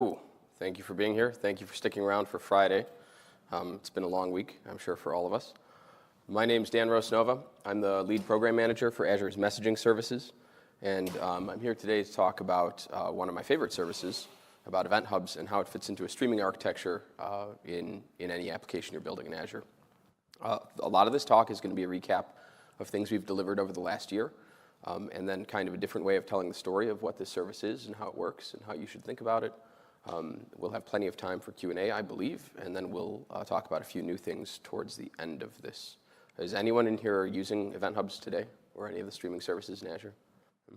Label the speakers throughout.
Speaker 1: Ooh, thank you for being here. Thank you for sticking around for Friday. It's been a long week, I'm sure, for all of us. My name's Dan Rosnova. I'm the lead program manager for Azure's messaging services. And I'm here today to talk about one of my favorite services, about Event Hubs and how it fits into a streaming architecture in any application you're building in Azure. A lot of this talk is going to be a recap of things we've delivered over the last year, and then kind of a different way of telling the story of what this service is and how it works and how you should think about it. We'll have plenty of time for Q&A, I believe, and then we'll talk about a few new things towards the end of this. Is anyone in here using Event Hubs today or any of the streaming services in Azure?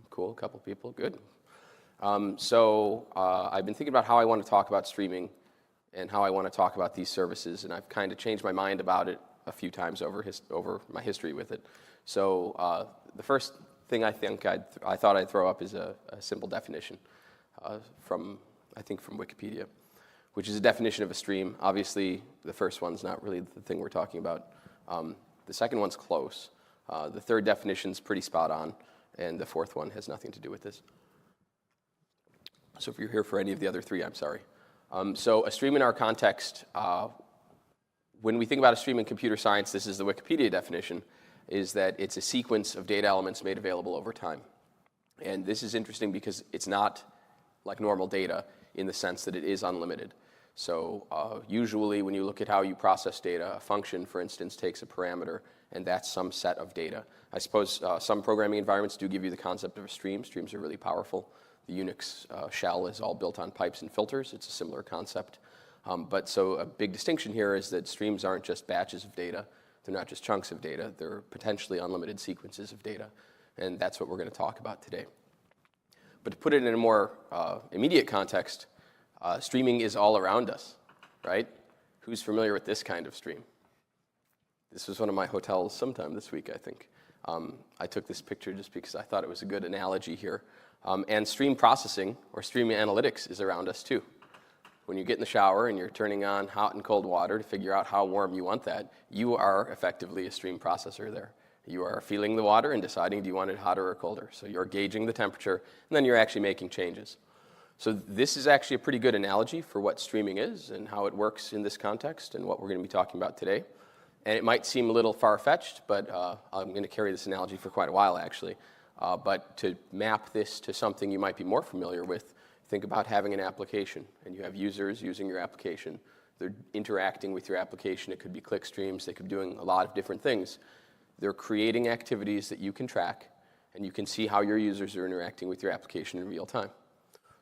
Speaker 1: Cool, a couple people, good. So I've been thinking about how I want to talk about streaming and how I want to talk about these services, and I've kind of changed my mind about it a few times over my history with it. So the first thing I thought I'd throw up is a simple definition from Wikipedia, which is a definition of a stream. Obviously, the first one's not really the thing we're talking about. The second one's close. The third definition's pretty spot on, and the fourth one has nothing to do with this. So if you're here for any of the other three, I'm sorry. So a stream in our context, when we think about a stream in computer science, this is the Wikipedia definition, is that it's a sequence of data elements made available over time. And this is interesting because it's not like normal data in the sense that it is unlimited. So usually when you look at how you process data, a function, for instance, takes a parameter, and that's some set of data. I suppose some programming environments do give you the concept of a stream. Streams are really powerful. The Unix shell is all built on pipes and filters. It's a similar concept. But so a big distinction here is that streams aren't just batches of data. They're not just chunks of data. They're potentially unlimited sequences of data. And that's what we're going to talk about today. But to put it in a more immediate context, streaming is all around us, right? Who's familiar with this kind of stream? This was one of my hotels sometime this week, I think. I took this picture just because I thought it was a good analogy here. And stream processing, or stream analytics, is around us too. When you get in the shower and you're turning on hot and cold water to figure out how warm you want that, you are effectively a stream processor there. You are feeling the water and deciding, do you want it hotter or colder? So you're gauging the temperature, and then you're actually making changes. So this is actually a pretty good analogy for what streaming is and how it works in this context and what we're going to be talking about today. And it might seem a little far-fetched, but I'm going to carry this analogy for quite a while, actually. But to map this to something you might be more familiar with, think about having an application, and you have users using your application. They're interacting with your application. It could be click streams. They could be doing a lot of different things. They're creating activities that you can track, and you can see how your users are interacting with your application in real time.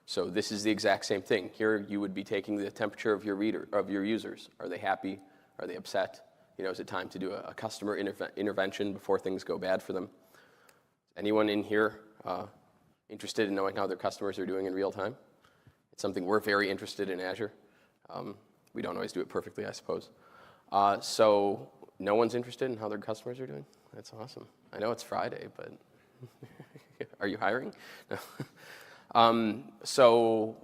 Speaker 1: So this is the exact same thing. Here you would be taking the temperature of your users. Are they happy? Are they upset? Is it time to do a customer intervention before things go bad for them? Anyone in here interested in knowing how their customers are doing in real time? It's something we're very interested in Azure. We don't always do it perfectly, I suppose. So no one's interested in how their customers are doing? That's awesome. I know it's Friday, but are you hiring? No. So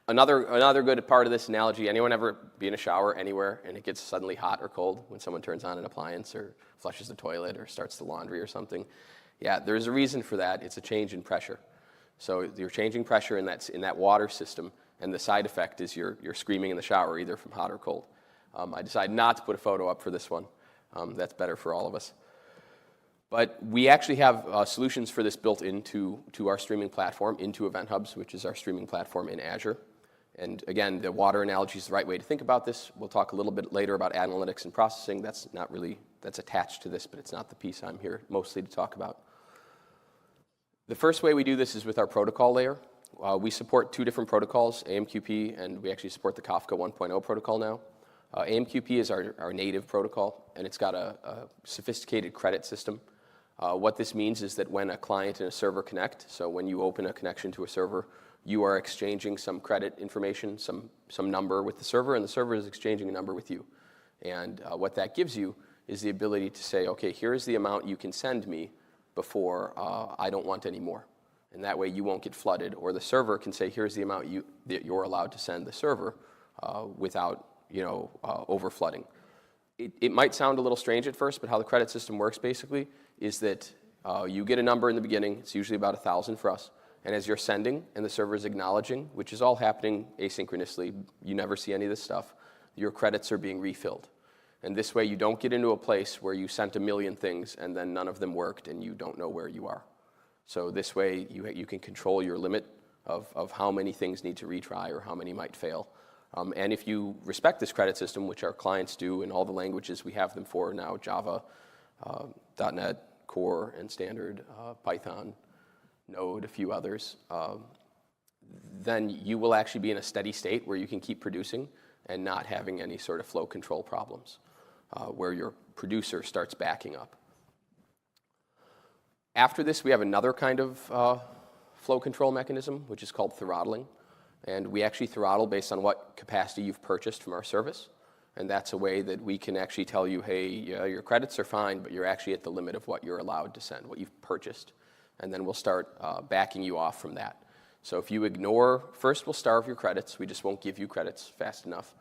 Speaker 1: another good part of this analogy, anyone ever be in a shower anywhere and it gets suddenly hot or cold when someone turns on an appliance or flushes the toilet or starts the laundry or something? Yeah, there's a reason for that. It's a change in pressure. So you're changing pressure in that water system, and the side effect is you're screaming in the shower, either from hot or cold. I decided not to put a photo up for this one. That's better for all of us. But we actually have solutions for this built into our streaming platform, into Event Hubs, which is our streaming platform in Azure. And again, the water analogy is the right way to think about this. We'll talk a little bit later about analytics and processing. That's attached to this, but it's not the piece I'm here mostly to talk about. The first way we do this is with our protocol layer. We support two different protocols, AMQP, and we actually support the Kafka 1.0 protocol now. AMQP is our native protocol, and it's got a sophisticated credit system. What this means is that when a client and a server connect, so when you open a connection to a server, you are exchanging some credit information, some number with the server, and the server is exchanging a number with you. And what that gives you is the ability to say, okay, here's the amount you can send me before I don't want any more. And that way you won't get flooded. Or the server can say, here's the amount that you're allowed to send the server without over flooding. It might sound a little strange at first, but how the credit system works basically is that you get a number in the beginning. It's usually about 1,000 for us. And as you're sending and the server is acknowledging, which is all happening asynchronously, you never see any of this stuff, your credits are being refilled. And this way you don't get into a place where you sent a million things and then none of them worked and you don't know where you are. So this way you can control your limit of how many things need to retry or how many might fail. And if you respect this credit system, which our clients do in all the languages we have them for now, Java, .NET, Core, and Standard, Python, Node, a few others, then you will actually be in a steady state where you can keep producing and not having any sort of flow control problems, where your producer starts backing up. After this, we have another kind of flow control mechanism, which is called throttling. And we actually throttle based on what capacity you've purchased from our service. And that's a way that we can actually tell you, hey, yeah, your credits are fine, but you're actually at the limit of what you're allowed to send, what you've purchased. And then we'll start backing you off from that. So if you ignore, first we'll starve your credits. We just won't give you credits fast enough.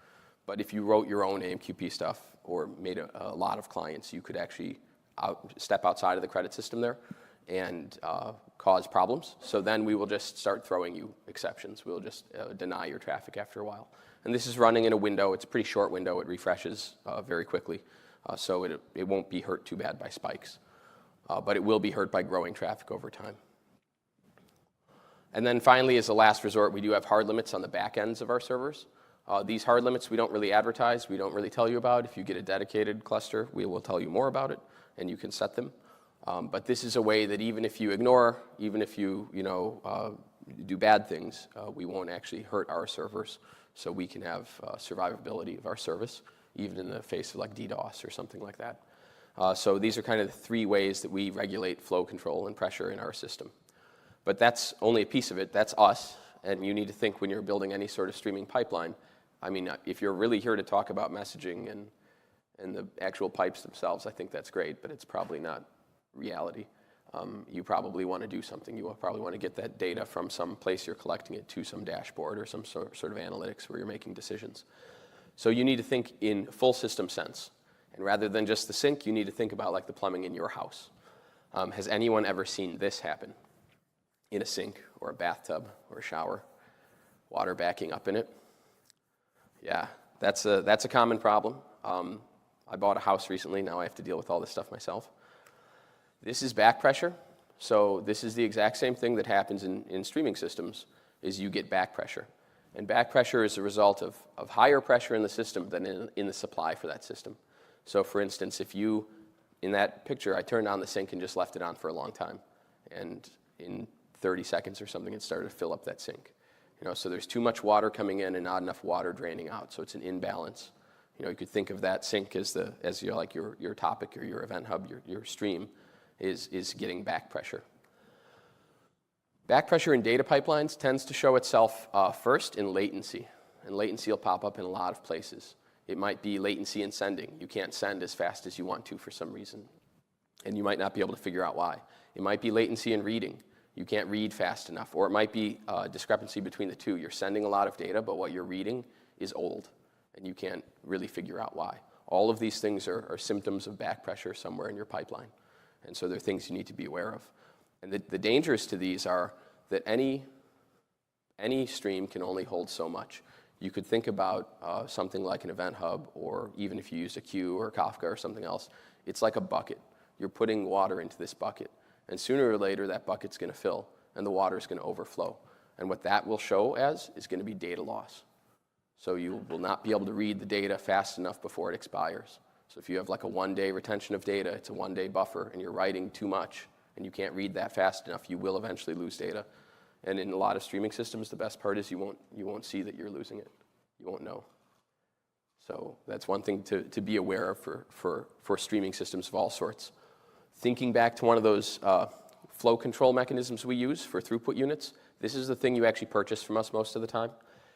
Speaker 1: But if you wrote your own AMQP stuff or made a lot of clients, you could actually step outside of the credit system there and cause problems. So then we will just start throwing you exceptions. We'll just deny your traffic after a while. And this is running in a window. It's a pretty short window. It refreshes very quickly. So it won't be hurt too bad by spikes. But it will be hurt by growing traffic over time. And then finally, as a last resort, we do have hard limits on the back ends of our servers. These hard limits we don't really advertise. We don't really tell you about. If you get a dedicated cluster, we will tell you more about it, and you can set them. But this is a way that even if you ignore, even if you do bad things, we won't actually hurt our servers. So we can have survivability of our service, even in the face of like DDoS or something like that. So these are kind of the three ways that we regulate flow control and pressure in our system. But that's only a piece of it. That's us. And you need to think when you're building any sort of streaming pipeline. I mean, if you're really here to talk about messaging and the actual pipes themselves, I think that's great, but it's probably not reality. You probably want to do something. You probably want to get that data from some place you're collecting it to some dashboard or some sort of analytics where you're making decisions. So you need to think in full system sense. And rather than just the sink, you need to think about like the plumbing in your house. Has anyone ever seen this happen in a sink or a bathtub or a shower? Water backing up in it? Yeah, that's a common problem. I bought a house recently. Now I have to deal with all this stuff myself. This is back pressure. So this is the exact same thing that happens in streaming systems, is you get back pressure. And back pressure is a result of higher pressure in the system than in the supply for that system. So for instance, if you, in that picture, I turned on the sink and just left it on for a long time. And in 30 seconds or something, it started to fill up that sink. So there's too much water coming in and not enough water draining out. So it's an imbalance. You could think of that sink as your topic or your event hub, your stream is getting back pressure. Back pressure in data pipelines tends to show itself first in latency. And latency will pop up in a lot of places. It might be latency in sending. You can't send as fast as you want to for some reason. And you might not be able to figure out why. It might be latency in reading. You can't read fast enough. Or it might be a discrepancy between the two. You're sending a lot of data, but what you're reading is old. And you can't really figure out why. All of these things are symptoms of back pressure somewhere in your pipeline. And so they're things you need to be aware of. And the dangers to these are that any stream can only hold so much. You could think about something like an event hub, or even if you used a queue or Kafka or something else, it's like a bucket. You're putting water into this bucket. And sooner or later, that bucket's going to fill, and the water's going to overflow. And what that will show as is going to be data loss. So you will not be able to read the data fast enough before it expires. So if you have like a one-day retention of data, it's a one-day buffer, and you're writing too much, and you can't read that fast enough, you will eventually lose data. And in a lot of streaming systems, the best part is you won't see that you're losing it. You won't know. So that's one thing to be aware of for streaming systems of all sorts. Thinking back to one of those flow control mechanisms we use for throughput units, this is the thing you actually purchase from us most of the time.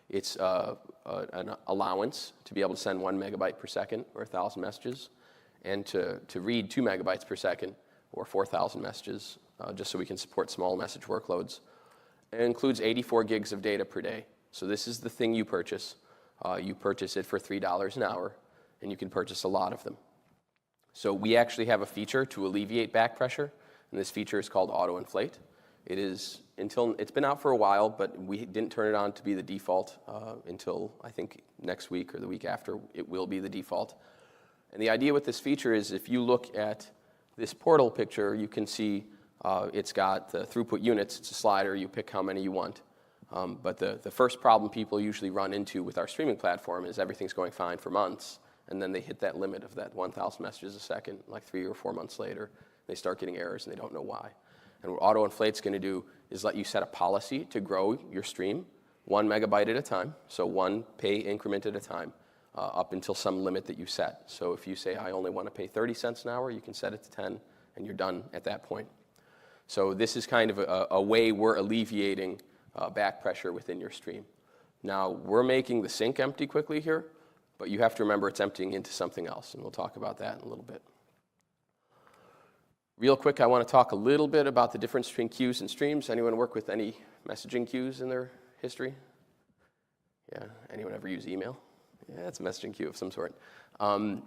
Speaker 1: It's an allowance to be able to send 1 megabyte per second or 1,000 messages, and to read 2 megabytes per second or 4,000 messages, just so we can support small message workloads. It includes 84 gigs of data per day. So this is the thing you purchase. You purchase it for $3 an hour, and you can purchase a lot of them. So we actually have a feature to alleviate back pressure, and this feature is called auto-inflate. It is it's been out for a while, but we didn't turn it on to be the default until I think next week or the week after. It will be the default. And the idea with this feature is if you look at this portal picture, you can see it's got the throughput units. It's a slider. You pick how many you want. But the first problem people usually run into with our streaming platform is everything's going fine for months, and then they hit that limit of that 1,000 messages a second, like 3 or 4 months later. They start getting errors, and they don't know why. And what AutoInflate's going to do is let you set a policy to grow your stream 1 megabyte at a time, so 1 pay increment at a time, up until some limit that you set. So if you say, I only want to pay 30 cents an hour, you can set it to 10, and you're done at that point. So this is kind of a way we're alleviating back pressure within your stream. Now, we're making the sink empty quickly here, but you have to remember it's emptying into something else, and we'll talk about that in a little bit. Real quick, I want to talk a little bit about the difference between queues and streams. Anyone work with any messaging queues in their history? Yeah, anyone ever use email? Yeah, it's a messaging queue of some sort.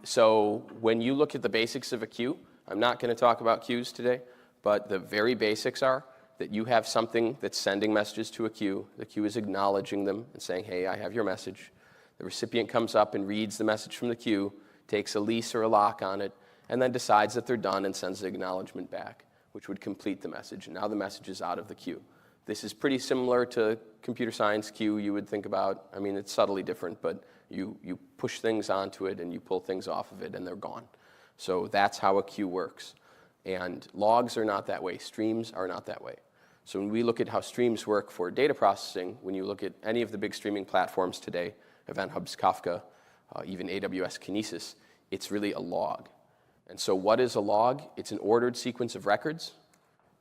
Speaker 1: So when you look at the basics of a queue, I'm not going to talk about queues today, but the very basics are that you have something that's sending messages to a queue. The queue is acknowledging them and saying, hey, I have your message. The recipient comes up and reads the message from the queue, takes a lease or a lock on it, and then decides that they're done and sends the acknowledgement back, which would complete the message. And now the message is out of the queue. This is pretty similar to computer science queue you would think about. I mean, it's subtly different, but you push things onto it and you pull things off of it and they're gone. So that's how a queue works. And logs are not that way. Streams are not that way. So when we look at how streams work for data processing, when you look at any of the big streaming platforms today, Event Hubs, Kafka, even AWS Kinesis, it's really a log. And so what is a log? It's an ordered sequence of records,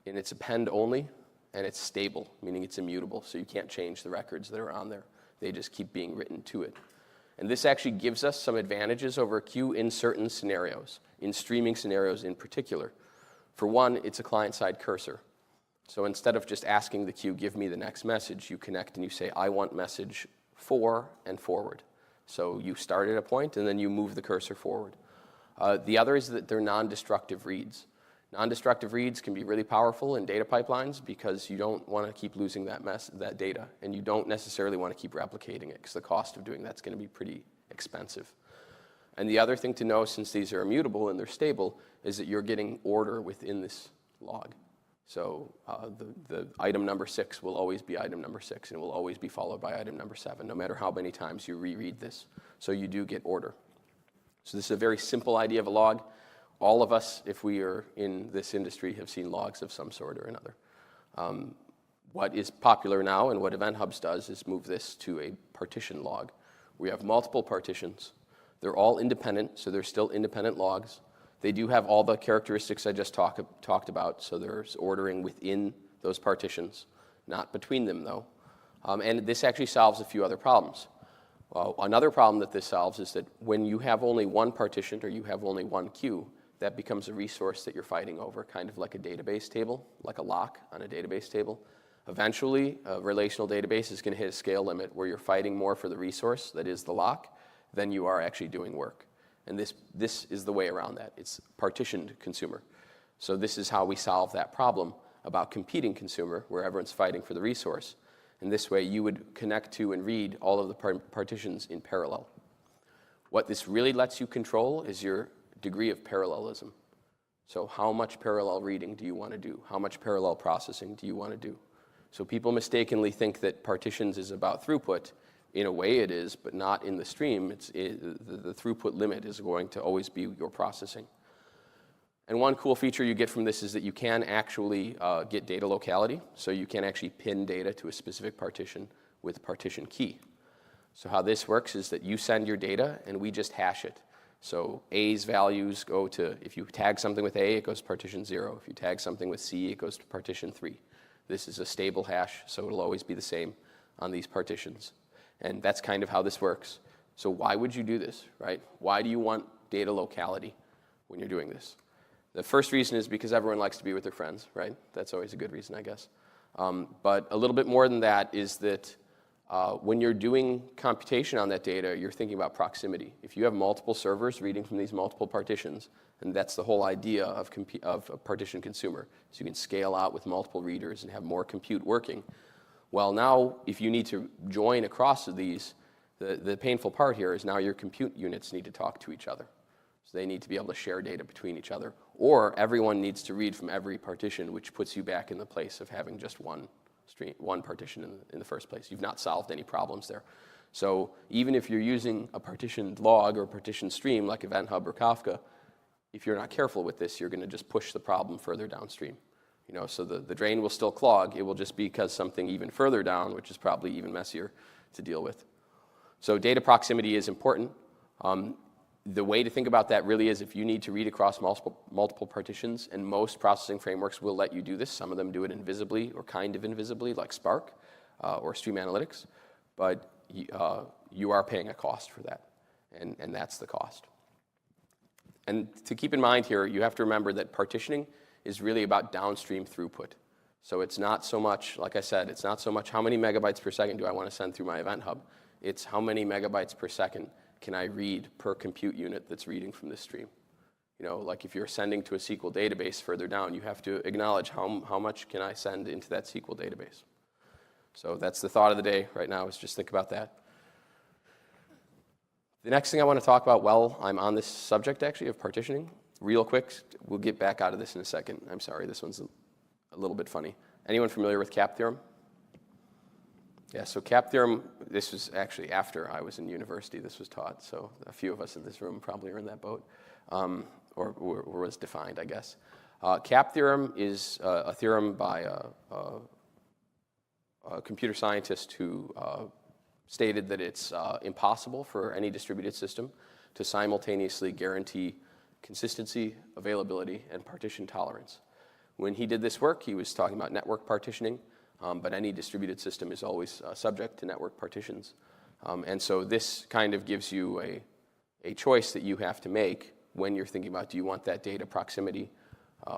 Speaker 1: and it's append only, and it's stable, meaning it's immutable, so you can't change the records that are on there. They just keep being written to it. And this actually gives us some advantages over a queue in certain scenarios, in streaming scenarios in particular. For one, it's a client-side cursor. So instead of just asking the queue, give me the next message, you connect and you say, I want message 4 and forward. So you start at a point and then you move the cursor forward. The other is that they're non-destructive reads. Non-destructive reads can be really powerful in data pipelines because you don't want to keep losing that data, and you don't necessarily want to keep replicating it because the cost of doing that's going to be pretty expensive. And the other thing to know, since these are immutable and they're stable, is that you're getting order within this log. So the item number 6 will always be item number 6, and it will always be followed by item number 7, no matter how many times you reread this. So you do get order. So this is a very simple idea of a log. All of us, if we are in this industry, have seen logs of some sort or another. What is popular now and what Event Hubs does is move this to a partition log. We have multiple partitions. They're all independent, so they're still independent logs. They do have all the characteristics I just talked about, so there's ordering within those partitions, not between them, though. And this actually solves a few other problems. Another problem that this solves is that when you have only one partition or you have only one queue, that becomes a resource that you're fighting over, kind of like a database table, like a lock on a database table. Eventually, a relational database is going to hit a scale limit where you're fighting more for the resource, that is the lock, than you are actually doing work. And this is the way around that. It's partitioned consumer. So this is how we solve that problem about competing consumer, where everyone's fighting for the resource. And this way, you would connect to and read all of the partitions in parallel. What this really lets you control is your degree of parallelism. So how much parallel reading do you want to do? How much parallel processing do you want to do? So people mistakenly think that partitions is about throughput. In a way it is, but not in the stream. The throughput limit is going to always be your processing. And one cool feature you get from this is that you can actually get data locality. So you can actually pin data to a specific partition with partition key. So how this works is that you send your data and we just hash it. So A's values go to, if you tag something with A, it goes to partition 0. If you tag something with C, it goes to partition 3. This is a stable hash, so it'll always be the same on these partitions. And that's kind of how this works. So why would you do this, right? Why do you want data locality when you're doing this? The first reason is because everyone likes to be with their friends, right? That's always a good reason, I guess. But a little bit more than that is that When you're doing computation on that data, you're thinking about proximity. If you have multiple servers reading from these multiple partitions, and that's the whole idea of a partition consumer, so you can scale out with multiple readers and have more compute working. Well, now, if you need to join across these, the painful part here is now your compute units need to talk to each other. So they need to be able to share data between each other. Or everyone needs to read from every partition, which puts you back in the place of having just one partition in the first place. You've not solved any problems there. So even if you're using a partitioned log or a partitioned stream like Event Hub or Kafka, if you're not careful with this, you're going to just push the problem further downstream. So the drain will still clog. It will just be because something even further down, which is probably even messier to deal with. So data proximity is important. The way to think about that really is if you need to read across multiple partitions, and most processing frameworks will let you do this. Some of them do it invisibly or kind of invisibly, like Spark or Stream Analytics. But you are paying a cost for that, and that's the cost. And to keep in mind here, you have to remember that partitioning is really about downstream throughput. So it's not so much, like I said, it's not so much how many megabytes per second do I want to send through my Event Hub. It's how many megabytes per second can I read per compute unit that's reading from this stream. Like if you're sending to a SQL database further down, you have to acknowledge how much can I send into that SQL database. So that's the thought of the day right now, is just think about that. The next thing I want to talk about while I'm on this subject, actually, of partitioning, real quick, we'll get back out of this in a second. I'm sorry, this one's a little bit funny. Anyone familiar with CAP theorem? Yeah, so CAP theorem, this was actually after I was in university this was taught, so a few of us in this room probably are in that boat, or was defined, I guess. CAP theorem is a theorem by a computer scientist who stated that it's impossible for any distributed system to simultaneously guarantee consistency, availability, and partition tolerance. When he did this work, he was talking about network partitioning, but any distributed system is always subject to network partitions. And so this kind of gives you a choice that you have to make when you're thinking about do you want that data proximity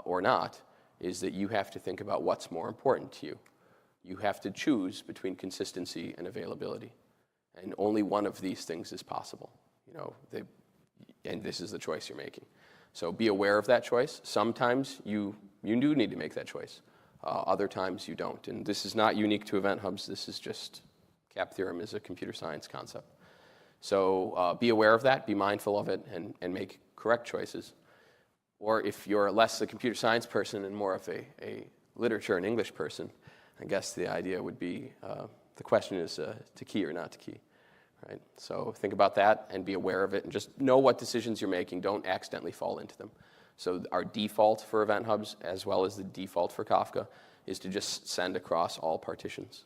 Speaker 1: or not, is that you have to think about what's more important to you. You have to choose between consistency and availability. And only one of these things is possible. And this is the choice you're making. So be aware of that choice. Sometimes you do need to make that choice. Other times you don't. And this is not unique to event hubs. This is just, CAP theorem is a computer science concept. So be aware of that, be mindful of it, and make correct choices. Or if you're less a computer science person and more of a literature and English person, I guess the idea would be, the question is to key or not to key. Right? So think about that and be aware of it, and just know what decisions you're making. Don't accidentally fall into them. So our default for event hubs, as well as the default for Kafka, is to just send across all partitions.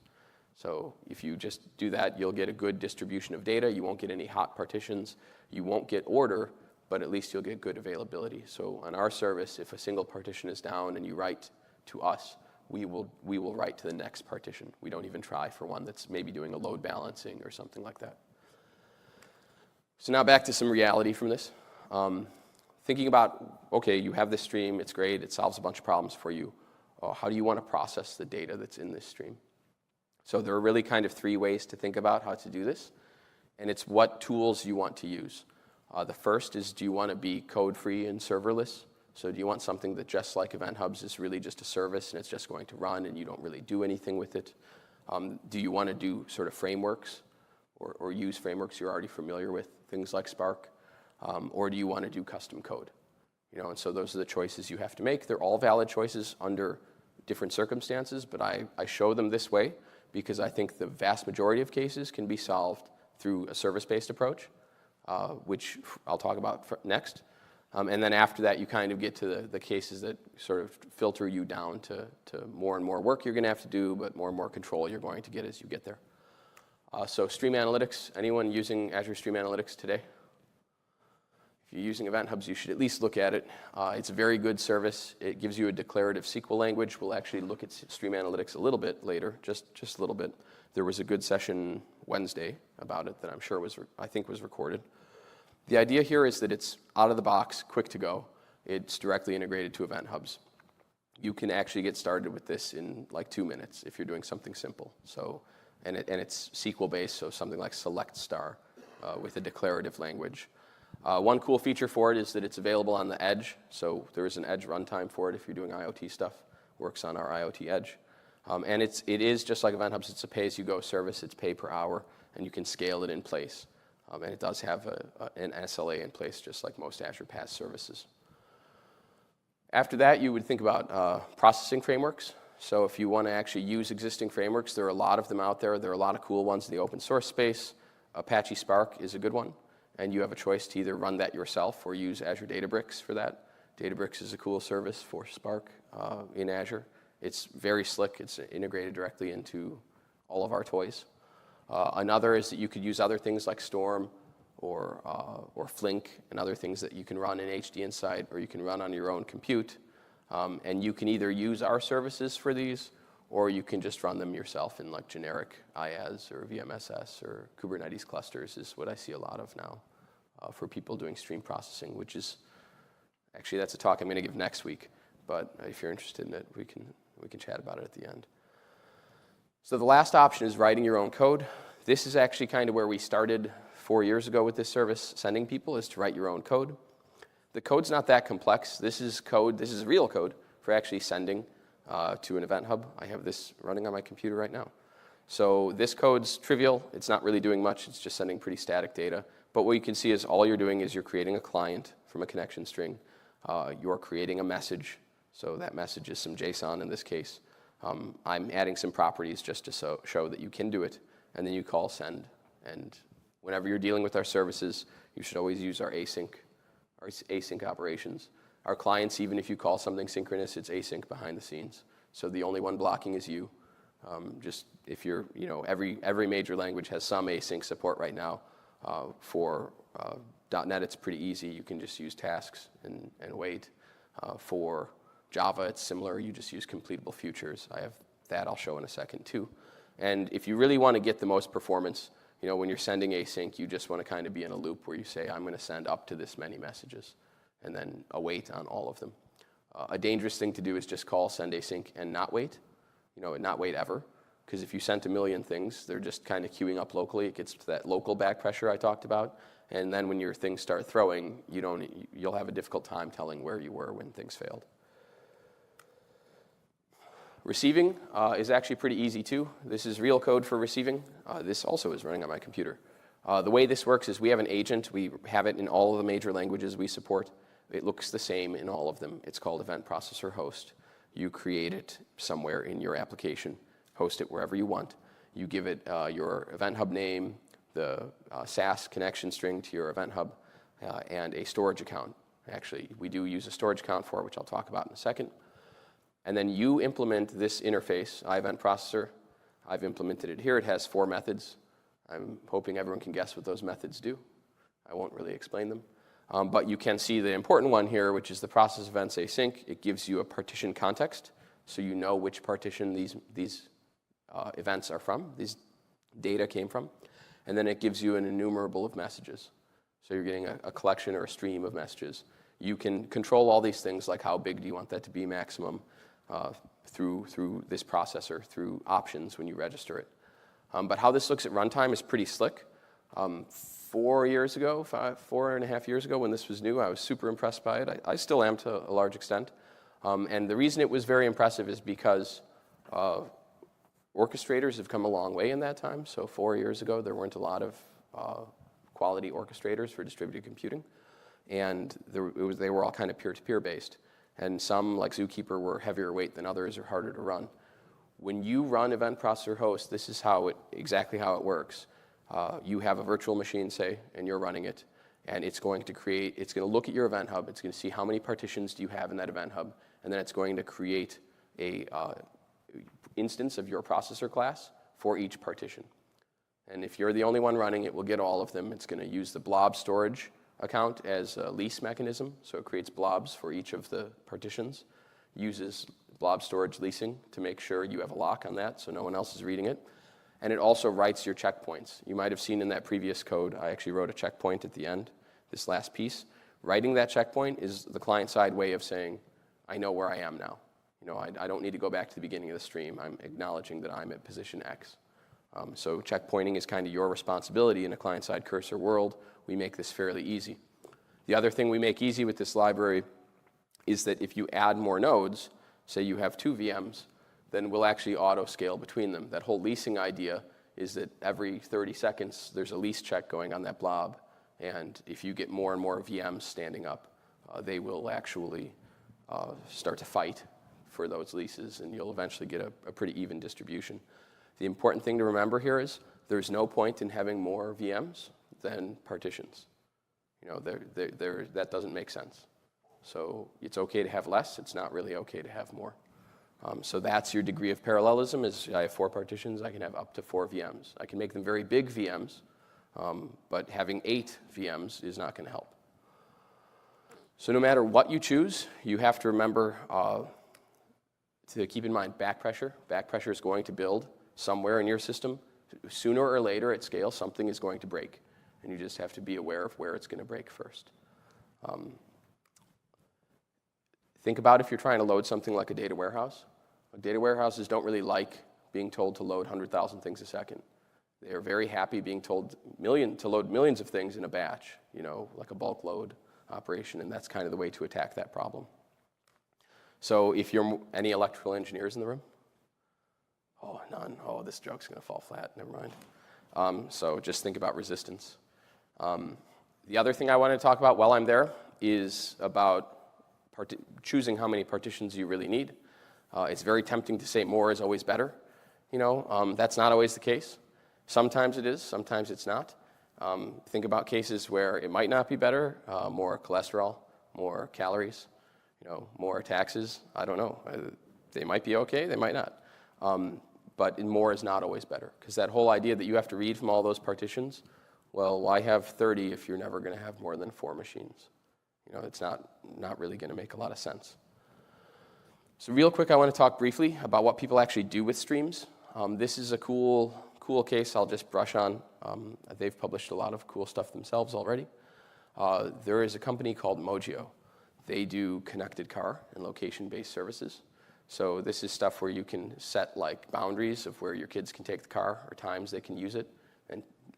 Speaker 1: So if you just do that, you'll get a good distribution of data. You won't get any hot partitions. You won't get order, but at least you'll get good availability. So on our service, if a single partition is down and you write to us, we will write to the next partition. We don't even try for one that's maybe doing a load balancing or something like that. So now back to some reality from this. Thinking about, okay, you have this stream, it's great, it solves a bunch of problems for you. How do you want to process the data that's in this stream? So there are really kind of three ways to think about how to do this, and it's what tools you want to use. The first is, do you want to be code-free and serverless? So do you want something that, just like Event Hubs, is really just a service and it's just going to run and you don't really do anything with it? Do you want to do sort of frameworks or use frameworks you're already familiar with, things like Spark? Or do you want to do custom code? And so those are the choices you have to make. They're all valid choices under different circumstances, but I show them this way because I think the vast majority of cases can be solved through a service-based approach, which I'll talk about next. And then after that, you kind of get to the cases that sort of filter you down to more and more work you're going to have to do, but more and more control you're going to get as you get there. So Stream Analytics, anyone using Azure Stream Analytics today? If you're using Event Hubs, you should at least look at it. It's a very good service. It gives you a declarative SQL language. We'll actually look at Stream Analytics a little bit later, just a little bit. There was a good session Wednesday about it that I'm sure I think was recorded. The idea here is that it's out of the box, quick to go. It's directly integrated to Event Hubs. You can actually get started with this in like 2 minutes if you're doing something simple. So and it's SQL-based, so something like select star with a declarative language. One cool feature for it is that it's available on the edge, so there is an edge runtime for it if you're doing IoT stuff. Works on our IoT edge. And it is just like Event Hubs, it's a pay-as-you-go service, it's pay per hour, and you can scale it in place. And it does have an SLA in place, just like most Azure PaaS services. After that, you would think about processing frameworks. So if you want to actually use existing frameworks, there are a lot of them out there. There are a lot of cool ones in the open source space. Apache Spark is a good one. And you have a choice to either run that yourself or use Azure Databricks for that. Databricks is a cool service for Spark in Azure. It's very slick. It's integrated directly into all of our toys. Another is that you could use other things like Storm or Flink and other things that you can run in HDInsight or you can run on your own compute. And you can either use our services for these or you can just run them yourself in like generic IaaS or VMSS or Kubernetes clusters is what I see a lot of now for people doing stream processing, which is, actually that's a talk I'm going to give next week, but if you're interested in it, we can chat about it at the end. So the last option is writing your own code. This is actually kind of where we started 4 years ago with this service, sending people, is to write your own code. The code's not that complex. This is code, this is real code for actually sending to an Event Hub. I have this running on my computer right now. So this code's trivial. It's not really doing much. It's just sending pretty static data. But what you can see is all you're doing is you're creating a client from a connection string. You're creating a message. So that message is some JSON in this case. I'm adding some properties just to show that you can do it. And then you call send. And whenever you're dealing with our services, you should always use our async operations. Our clients, even if you call something synchronous, it's async behind the scenes. So the only one blocking is you. Just if you're, every major language has some async support right now. For .NET, it's pretty easy. You can just use tasks and wait. For Java, it's similar. You just use completable futures. I have that I'll show in a second too. And if you really want to get the most performance, when you're sending async, you just want to kind of be in a loop where you say, I'm going to send up to this many messages, and then await on all of them. A dangerous thing to do is just call send async and not wait, and not wait ever. Because if you sent a million things, they're just kind of queuing up locally. It gets to that local back pressure I talked about. And then when your things start throwing, you'll have a difficult time telling where you were when things failed. Receiving is actually pretty easy too. This is real code for receiving. This also is running on my computer. The way this works is we have an agent. We have it in all of the major languages we support. It looks the same in all of them. It's called Event Processor Host. You create it somewhere in your application, host it wherever you want. You give it your Event Hub name, the SAS connection string to your Event Hub, and a storage account. Actually, we do use a storage account for it, which I'll talk about in a second. And then you implement this interface, iEvent Processor. I've implemented it here. It has 4 methods. I'm hoping everyone can guess what those methods do. I won't really explain them. But you can see the important one here, which is the process events async. It gives you a partition context, so you know which partition these events are from, these data came from. And then it gives you an enumerable of messages. So you're getting a collection or a stream of messages. You can control all these things, like how big do you want that to be maximum, through this processor, through options when you register it. But how this looks at runtime is pretty slick. 4 years ago, 4.5 years ago when this was new, I was super impressed by it. I still am to a large extent. And the reason it was very impressive is because orchestrators have come a long way in that time. So 4 years ago, there weren't a lot of quality orchestrators for distributed computing. And they were all kind of peer-to-peer based. And some, like Zookeeper, were heavier weight than others or harder to run. When you run Event Processor Host, this is exactly how it works. You have a virtual machine, say, and you're running it. And it's going to look at your Event Hub. It's going to see how many partitions do you have in that Event Hub. And then it's going to create a instance of your processor class for each partition. And if you're the only one running, it will get all of them. It's going to use the blob storage account as a lease mechanism. So it creates blobs for each of the partitions, uses blob storage leasing to make sure you have a lock on that so no one else is reading it. And it also writes your checkpoints. You might have seen in that previous code, I actually wrote a checkpoint at the end, this last piece. Writing that checkpoint is the client-side way of saying, I know where I am now. I don't need to go back to the beginning of the stream. I'm acknowledging that I'm at position X. So checkpointing is kind of your responsibility in a client-side cursor world. We make this fairly easy. The other thing we make easy with this library is that if you add more nodes, say you have 2 VMs, then we'll actually auto-scale between them. That whole leasing idea is that every 30 seconds there's a lease check going on that blob, and if you get more and more VMs standing up, they will actually start to fight for those leases, and you'll eventually get a pretty even distribution. The important thing to remember here is there's no point in having more VMs than partitions. You know, that doesn't make sense. So it's okay to have less. It's not really okay to have more. So that's your degree of parallelism. Is I have 4 partitions. I can have up to 4 VMs. I can make them very big VMs, but having 8 VMs is not going to help. So no matter what you choose, you have to remember to keep in mind back pressure. Back pressure is going to build somewhere in your system. Sooner or later at scale, something is going to break, and you just have to be aware of where it's going to break first. Think about if you're trying to load something like a data warehouse. Data warehouses don't really like being told to load 100,000 things a second. They are very happy being told to load millions of things in a batch, you know, like a bulk load operation, and that's kind of the way to attack that problem. So if you're any electrical engineers in the room? Oh, none. Oh, this joke's going to fall flat. Never mind. So just think about resistance. The other thing I wanted to talk about while I'm there is about choosing how many partitions you really need. It's very tempting to say more is always better. You know, that's not always the case. Sometimes it is, sometimes it's not. Think about cases where it might not be better, more cholesterol, more calories, you know, more taxes. I don't know. They might be okay, they might not. But more is not always better, because that whole idea that you have to read from all those partitions, well, why have 30 if you're never going to have more than 4 machines? You know, it's not really going to make a lot of sense. So real quick, I want to talk briefly about what people actually do with streams. This is a cool case I'll just brush on. They've published a lot of cool stuff themselves already. There is a company called Mogio. They do connected car and location-based services. So this is stuff where you can set like boundaries of where your kids can take the car or times they can use it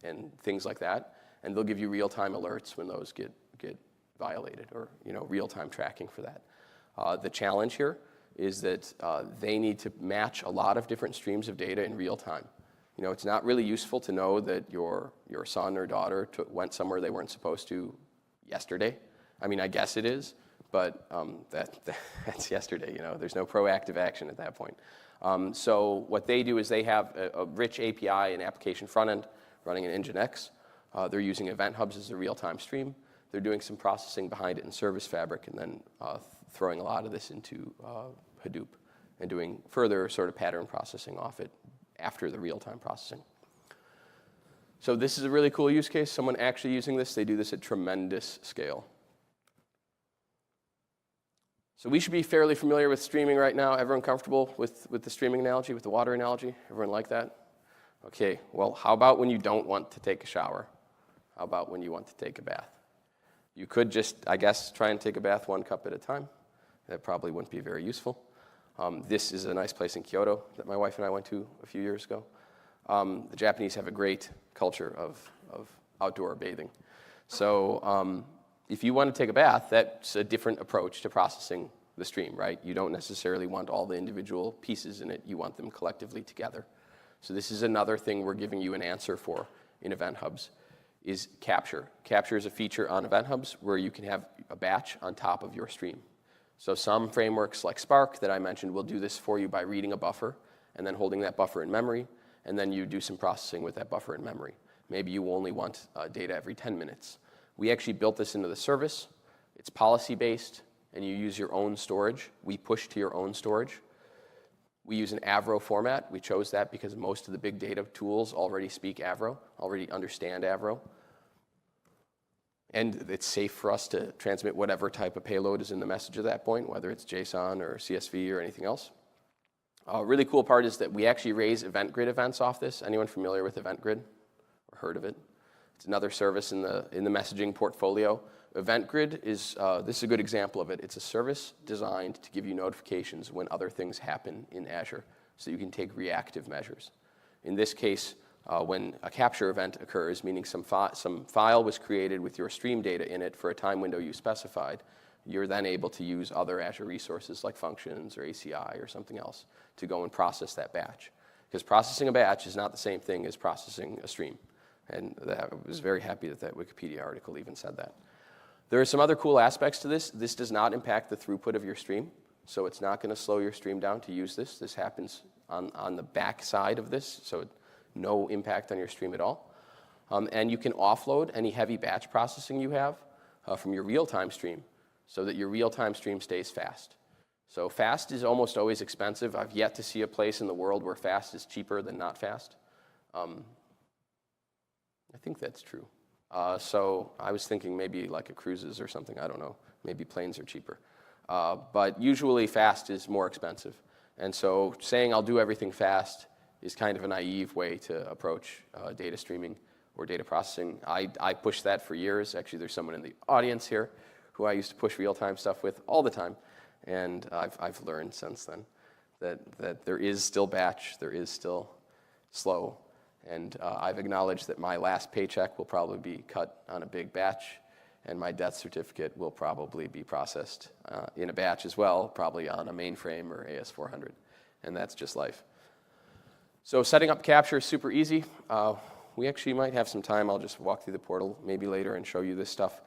Speaker 1: and things like that. And they'll give you real-time alerts when those get violated, or you know, real-time tracking for that. The challenge here is that they need to match a lot of different streams of data in real time. You know, it's not really useful to know that your son or daughter went somewhere they weren't supposed to yesterday. I mean, I guess it is, but that's yesterday. You know, there's no proactive action at that point. So what they do is they have a rich API and application front end running in Nginx. They're using event hubs as a real-time stream. They're doing some processing behind it in Service Fabric, and then throwing a lot of this into Hadoop and doing further sort of pattern processing off it after the real-time processing. So this is a really cool use case. Someone actually using this, they do this at tremendous scale. So we should be fairly familiar with streaming right now. Everyone comfortable with the streaming analogy, with the water analogy? Everyone like that? Okay, well, how about when you don't want to take a shower? How about when you want to take a bath? You could just, I guess, try and take a bath 1 cup at a time. That probably wouldn't be very useful. This is a nice place in Kyoto that my wife and I went to a few years ago. The Japanese have a great culture of outdoor bathing. So if you want to take a bath, that's a different approach to processing the stream, right? You don't necessarily want all the individual pieces in it. You want them collectively together. So this is another thing we're giving you an answer for in Event Hubs, is capture. Capture is a feature on Event Hubs where you can have a batch on top of your stream. So some frameworks like Spark that I mentioned will do this for you by reading a buffer and then holding that buffer in memory, and then you do some processing with that buffer in memory. Maybe you only want data every 10 minutes. We actually built this into the service. It's policy-based, and you use your own storage. We push to your own storage. We use an Avro format. We chose that because most of the big data tools already speak Avro, already understand Avro. And it's safe for us to transmit whatever type of payload is in the message at that point, whether it's JSON or CSV or anything else. Really cool part is that we actually raise event grid events off this. Anyone familiar with event grid or heard of it? It's another service in the messaging portfolio. Event grid is, this is a good example of it. It's a service designed to give you notifications when other things happen in Azure, so you can take reactive measures. In this case, when a capture event occurs, meaning some file was created with your stream data in it for a time window you specified, you're then able to use other Azure resources like functions or ACI or something else to go and process that batch. Because processing a batch is not the same thing as processing a stream. And I was very happy that that Wikipedia article even said that. There are some other cool aspects to this. This does not impact the throughput of your stream, so it's not going to slow your stream down to use this. This happens on the back side of this, so no impact on your stream at all. And you can offload any heavy batch processing you have from your real-time stream so that your real-time stream stays fast. So fast is almost always expensive. I've yet to see a place in the world where fast is cheaper than not fast. I think that's true. So I was thinking maybe like a cruises or something. I don't know. Maybe planes are cheaper. But usually fast is more expensive. And so saying I'll do everything fast is kind of a naive way to approach data streaming or data processing. I pushed that for years. Actually, there's someone in the audience here who I used to push real-time stuff with all the time. And I've learned since then that there is still batch, there is still slow. And I've acknowledged that my last paycheck will probably be cut on a big batch, and my death certificate will probably be processed in a batch as well, probably on a mainframe or AS400. And that's just life. So setting up capture is super easy. We actually might have some time. I'll just walk through the portal maybe later and show you this stuff.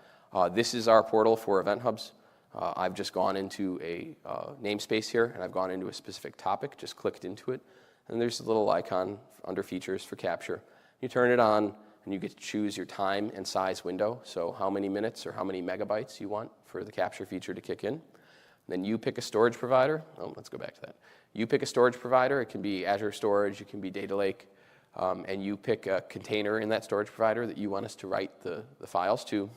Speaker 1: This is our portal for event hubs. I've just gone into a namespace here, and I've gone into a specific topic, just clicked into it. And there's a little icon under features for capture. You turn it on, and you get to choose your time and size window, so how many minutes or how many megabytes you want for the capture feature to kick in. Then you pick a storage provider. Oh, let's go back to that. You pick a storage provider. It can be Azure Storage. It can be Data Lake. And you pick a container in that storage provider that you want us to write the files to.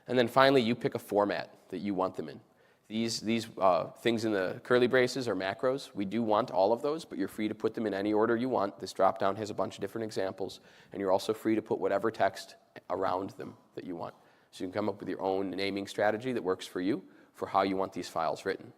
Speaker 1: And then finally, you pick a format that you want them in. These things in the curly braces are macros. We do want all of those, but you're free to put them in any order you want. This dropdown has a bunch of different examples, and you're also free to put whatever text around them that you want. So you can come up with your own naming strategy that works for you for how you want these files written.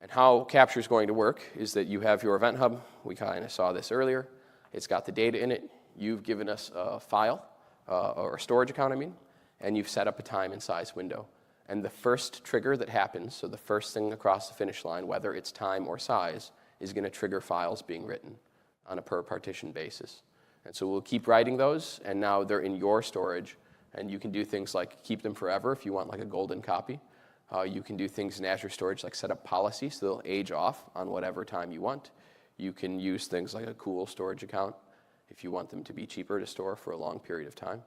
Speaker 1: And how capture is going to work is that you have your event hub. We kind of saw this earlier. It's got the data in it. You've given us a file, or a storage account, I mean, and you've set up a time and size window. And the first trigger that happens, so the first thing across the finish line, whether it's time or size, is going to trigger files being written on a per partition basis. And so we'll keep writing those, and now they're in your storage, and you can do things like keep them forever if you want like a golden copy. You can do things in Azure Storage like set up policy so they'll age off on whatever time you want. You can use things like a cool storage account if you want them to be cheaper to store for a long period of time.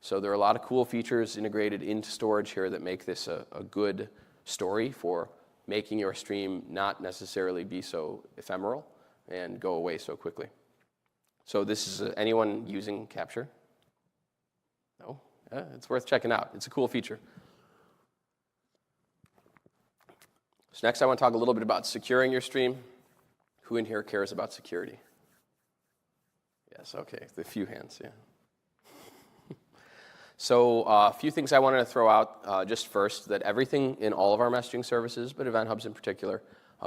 Speaker 1: So there are a lot of cool features integrated into storage here that make this a good story for making your stream not necessarily be so ephemeral and go away so quickly. So this is anyone using capture? No? Yeah, it's worth checking out. It's a cool feature. So next I want to talk a little bit about securing your stream. Who in here cares about security? Yes, okay, a few hands, yeah. So a few things I wanted to throw out just first, that everything in all of our messaging services, but Event Hubs in particular,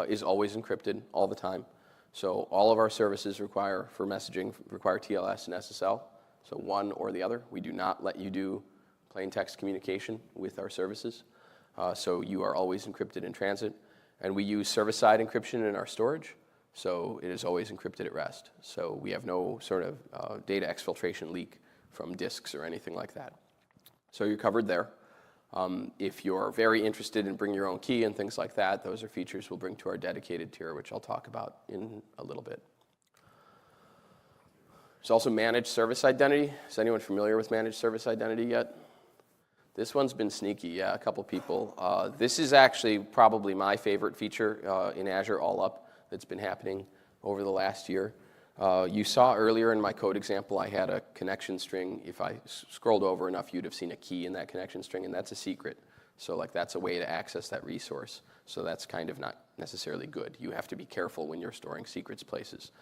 Speaker 1: is always encrypted all the time. So all of our services require TLS and SSL, so one or the other. We do not let you do plain text communication with our services. So you are always encrypted in transit. And we use service-side encryption in our storage, so it is always encrypted at rest. So we have no sort of data exfiltration leak from disks or anything like that. So you're covered there. If you're very interested in bring your own key and things like that, those are features we'll bring to our dedicated tier, which I'll talk about in a little bit. There's also managed service identity. Is anyone familiar with managed service identity yet? This one's been sneaky, yeah, a couple people. This is actually probably my favorite feature in Azure all up that's been happening over the last year. You saw earlier in my code example, I had a connection string. If I scrolled over enough, you'd have seen a key in that connection string, and that's a secret. So like that's a way to access that resource. So that's kind of not necessarily good. You have to be careful when you're storing secrets places.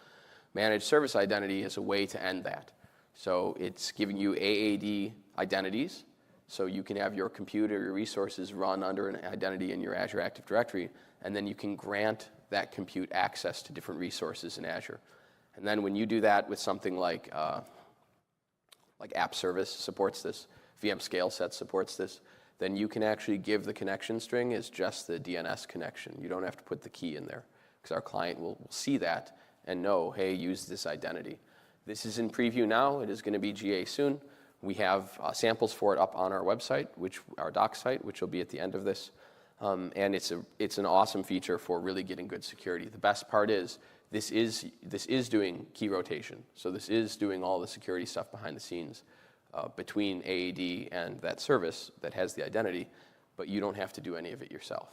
Speaker 1: Managed service identity is a way to end that. So it's giving you AAD identities. So you can have your compute or your resources run under an identity in your Azure Active Directory, and then you can grant that compute access to different resources in Azure. And then when you do that with something like app service supports this, VM scale set supports this, then you can actually give the connection string as just the DNS connection. You don't have to put the key in there because our client will see that and know, hey, use this identity. This is in preview now. It is going to be GA soon. We have samples for it up on our website, our doc site, which will be at the end of this. And it's an awesome feature for really getting good security. The best part is this is doing key rotation. So this is doing all the security stuff behind the scenes between AAD and that service that has the identity, but you don't have to do any of it yourself.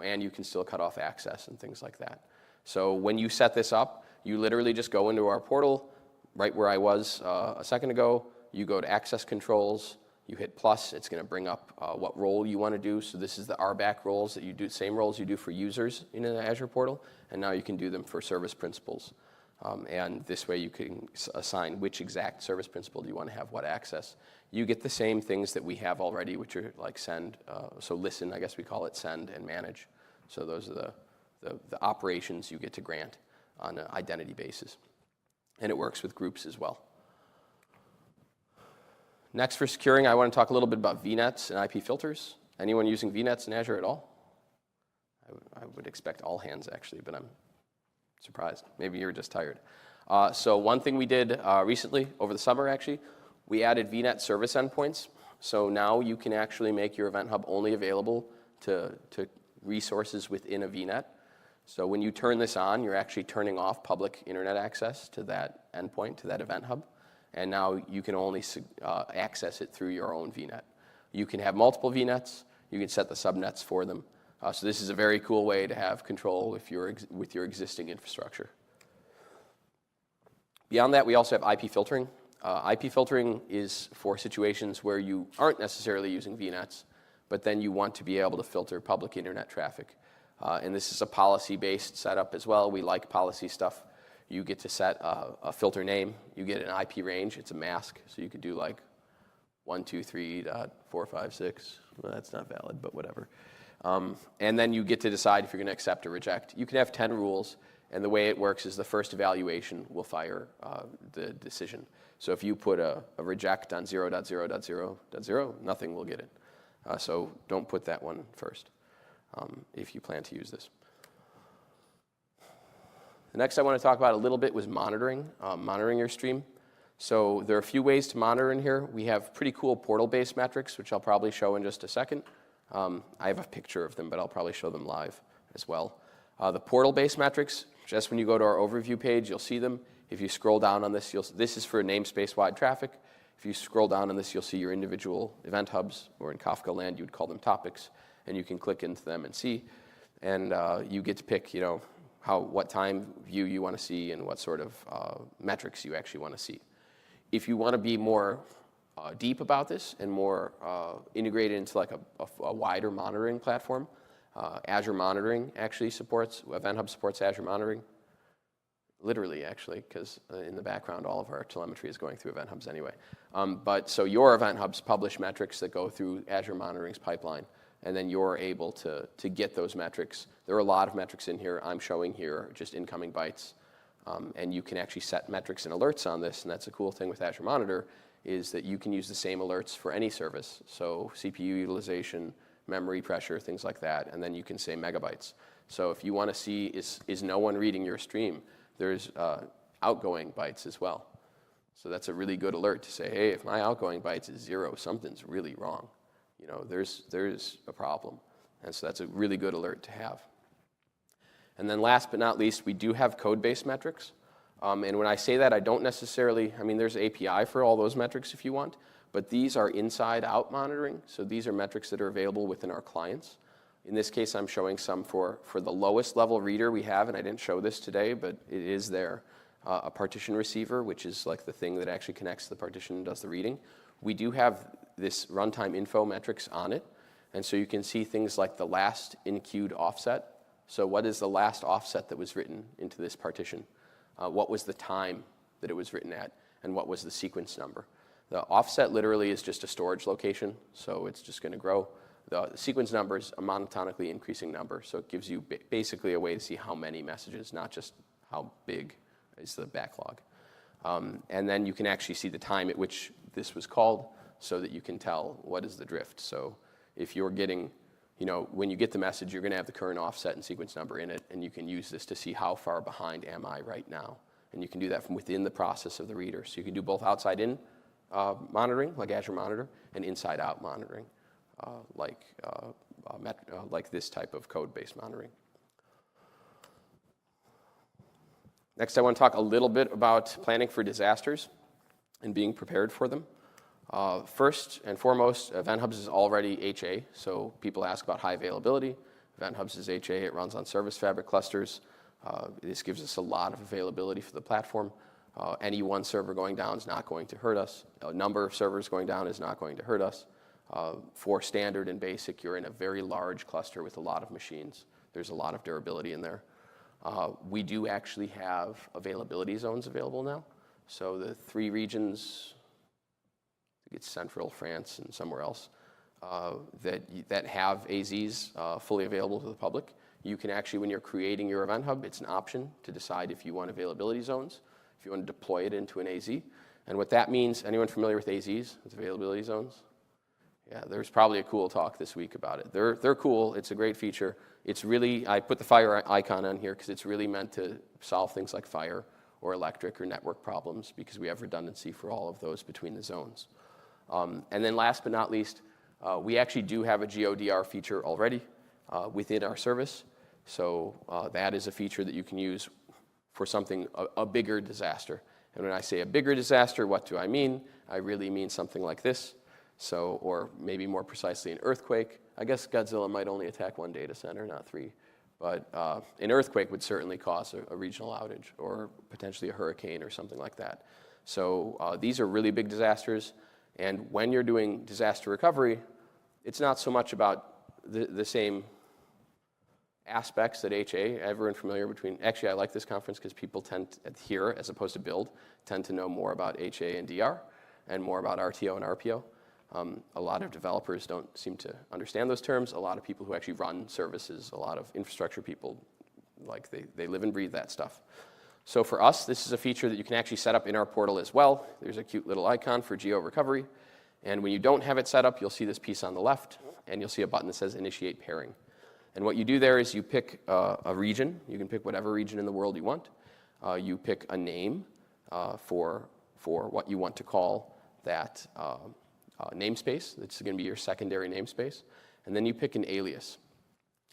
Speaker 1: And you can still cut off access and things like that. So when you set this up, you literally just go into our portal, right where I was a second ago. You go to access controls, you hit plus, it's going to bring up what role you want to do. So this is the RBAC roles that you do, same roles you do for users in the Azure portal, and now you can do them for service principals. And this way you can assign which exact service principal do you want to have what access. You get the same things that we have already, which are like send, so listen, I guess we call it send and manage. So those are the operations you get to grant on an identity basis. And it works with groups as well. Next for securing, I want to talk a little bit about VNets and IP filters. Anyone using VNets in Azure at all? I would expect all hands actually, but I'm surprised. Maybe you're just tired. So one thing we did recently, over the summer actually, we added VNet service endpoints. So now you can actually make your Event Hub only available to resources within a VNet. So when you turn this on, you're actually turning off public internet access to that endpoint, to that Event Hub. And now you can only access it through your own VNet. You can have multiple VNets. You can set the subnets for them. So this is a very cool way to have control with your existing infrastructure. Beyond that, we also have IP filtering. IP filtering is for situations where you aren't necessarily using VNets, but then you want to be able to filter public internet traffic. And this is a policy-based setup as well. We like policy stuff. You get to set a filter name. You get an IP range. It's a mask, so you could do like 123.456. Well, that's not valid, but whatever. And then you get to decide if you're going to accept or reject. You can have 10 rules, and the way it works is the first evaluation will fire the decision. So if you put a reject on 0.0.0.0, nothing will get it. So don't put that one first if you plan to use this. The next I want to talk about a little bit was monitoring, monitoring your stream. So there are a few ways to monitor in here. We have pretty cool portal-based metrics, which I'll probably show in just a second. I have a picture of them, but I'll probably show them live as well. The portal-based metrics, just when you go to our overview page, you'll see them. If you scroll down on this, this is for namespace-wide traffic. If you scroll down on this, you'll see your individual event hubs, or in Kafka land, you would call them topics, and you can click into them and see. And you get to pick, what time view you want to see and what sort of metrics you actually want to see. If you want to be more deep about this and more integrated into like a wider monitoring platform, Azure Monitoring actually supports, Event Hub supports Azure Monitoring. Literally, actually, because in the background, all of our telemetry is going through Event Hubs anyway. So your Event Hubs publish metrics that go through Azure Monitoring's pipeline, and then you're able to get those metrics. There are a lot of metrics in here. I'm showing here just incoming bytes. And you can actually set metrics and alerts on this, and that's a cool thing with Azure Monitor, is that you can use the same alerts for any service. So CPU utilization, memory pressure, things like that, and then you can say megabytes. So if you want to see, is no one reading your stream, there's outgoing bytes as well. So that's a really good alert to say, hey, if my outgoing bytes is 0, something's really wrong. There's a problem. And so that's a really good alert to have. And then last but not least, we do have code-based metrics. And when I say that, I don't necessarily, there's API for all those metrics if you want, but these are inside-out monitoring. So these are metrics that are available within our clients. In this case, I'm showing some for the lowest level reader we have, and I didn't show this today, but it is there. A partition receiver, which is like the thing that actually connects the partition and does the reading. We do have this runtime info metrics on it, and so you can see things like the last in-queued offset. So what is the last offset that was written into this partition? What was the time that it was written at? And what was the sequence number? The offset literally is just a storage location, so it's just going to grow. The sequence number is a monotonically increasing number, so it gives you basically a way to see how many messages, not just how big is the backlog. And then you can actually see the time at which this was called so that you can tell what is the drift. So if you're getting, when you get the message, you're going to have the current offset and sequence number in it, and you can use this to see how far behind am I right now. And you can do that from within the process of the reader. So you can do both outside-in monitoring, like Azure Monitor, and inside-out monitoring, like this type of code-based monitoring. Next, I want to talk a little bit about planning for disasters and being prepared for them. First and foremost, Event Hubs is already HA, so people ask about high availability. Event Hubs is HA. It runs on Service Fabric clusters. This gives us a lot of availability for the platform. Any one server going down is not going to hurt us. A number of servers going down is not going to hurt us. For standard and basic, you're in a very large cluster with a lot of machines. There's a lot of durability in there. We do actually have availability zones available now. So the 3 regions, I think it's Central France and somewhere else, that have AZs fully available to the public. You can actually, when you're creating your Event Hub, it's an option to decide if you want availability zones, if you want to deploy it into an AZ. And what that means, anyone familiar with AZs, with availability zones? Yeah, there's probably a cool talk this week about it. They're cool. It's a great feature. It's really, I put the fire icon on here because it's really meant to solve things like fire or electric or network problems because we have redundancy for all of those between the zones. And then last but not least, we actually do have a GeoDR feature already within our service. So that is a feature that you can use for something, a bigger disaster. And when I say a bigger disaster, what do I mean? I really mean something like this. So, or maybe more precisely an earthquake. I guess Godzilla might only attack 1 data center, not 3. But an earthquake would certainly cause a regional outage or potentially a hurricane or something like that. So these are really big disasters. And when you're doing disaster recovery, it's not so much about the same aspects that HA. Everyone familiar between, actually I like this conference because people tend to, here as opposed to build, tend to know more about HA and DR and more about RTO and RPO. A lot of developers don't seem to understand those terms. A lot of people who actually run services, a lot of infrastructure people, like they live and breathe that stuff. So for us, this is a feature that you can actually set up in our portal as well. There's a cute little icon for geo recovery. And when you don't have it set up, you'll see this piece on the left, and you'll see a button that says Initiate Pairing. And what you do there is you pick a region. You can pick whatever region in the world you want. You pick a name for what you want to call that namespace. That's going to be your secondary namespace. And then you pick an alias.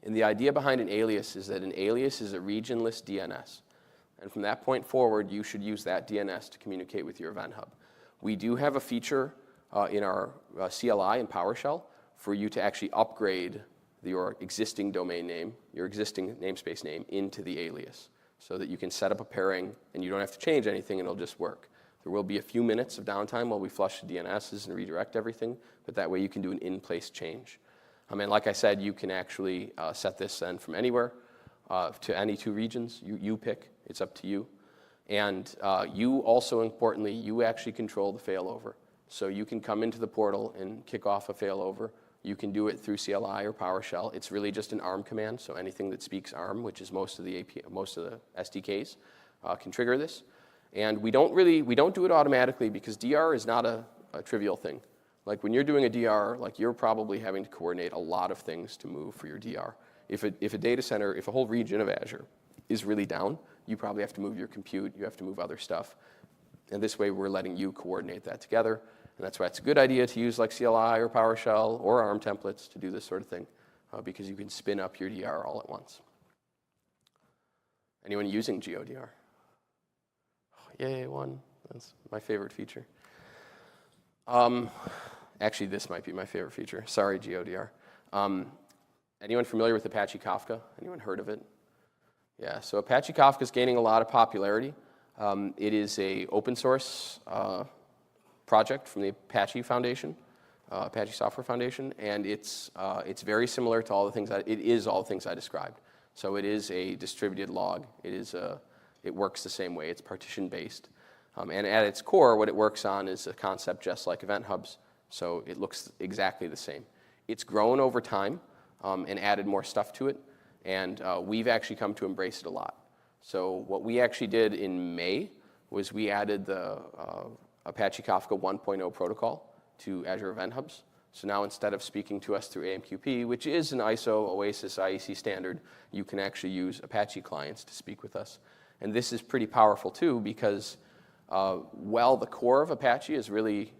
Speaker 1: And the idea behind an alias is that an alias is a regionless DNS. And from that point forward, you should use that DNS to communicate with your Event Hub. We do have a feature in our CLI and PowerShell for you to actually upgrade your existing domain name, your existing namespace name, into the alias so that you can set up a pairing and you don't have to change anything and it'll just work. There will be a few minutes of downtime while we flush the DNSs and redirect everything, but that way you can do an in-place change. And like I said, you can actually set this then from anywhere to any 2 regions. You pick. It's up to you. And you also, importantly, you actually control the failover. So you can come into the portal and kick off a failover. You can do it through CLI or PowerShell. It's really just an ARM command, so anything that speaks ARM, which is most of the SDKs, can trigger this. And we don't do it automatically because DR is not a trivial thing. Like when you're doing a DR, like you're probably having to coordinate a lot of things to move for your DR. If a data center, if a whole region of Azure is really down, you probably have to move your compute, you have to move other stuff. And this way we're letting you coordinate that together. And that's why it's a good idea to use like CLI or PowerShell or ARM templates to do this sort of thing because you can spin up your DR all at once. Anyone using GeoDR? Yay, 1. That's my favorite feature. Actually, this might be my favorite feature. Sorry, GeoDR. Anyone familiar with Apache Kafka? Anyone heard of it? Yeah, so Apache Kafka is gaining a lot of popularity. It is an open source project from the Apache Foundation, Apache Software Foundation, and it's very similar to all the things it is all the things I described. So it is a distributed log. It works the same way. It's partition-based. And at its core, what it works on is a concept just like Event Hubs. So it looks exactly the same. It's grown over time and added more stuff to it. And we've actually come to embrace it a lot. So what we actually did in May was we added the Apache Kafka 1.0 protocol to Azure Event Hubs. So now instead of speaking to us through AMQP, which is an ISO OASIS IEC standard, you can actually use Apache clients to speak with us. And this is pretty powerful too, because while the core of Apache is really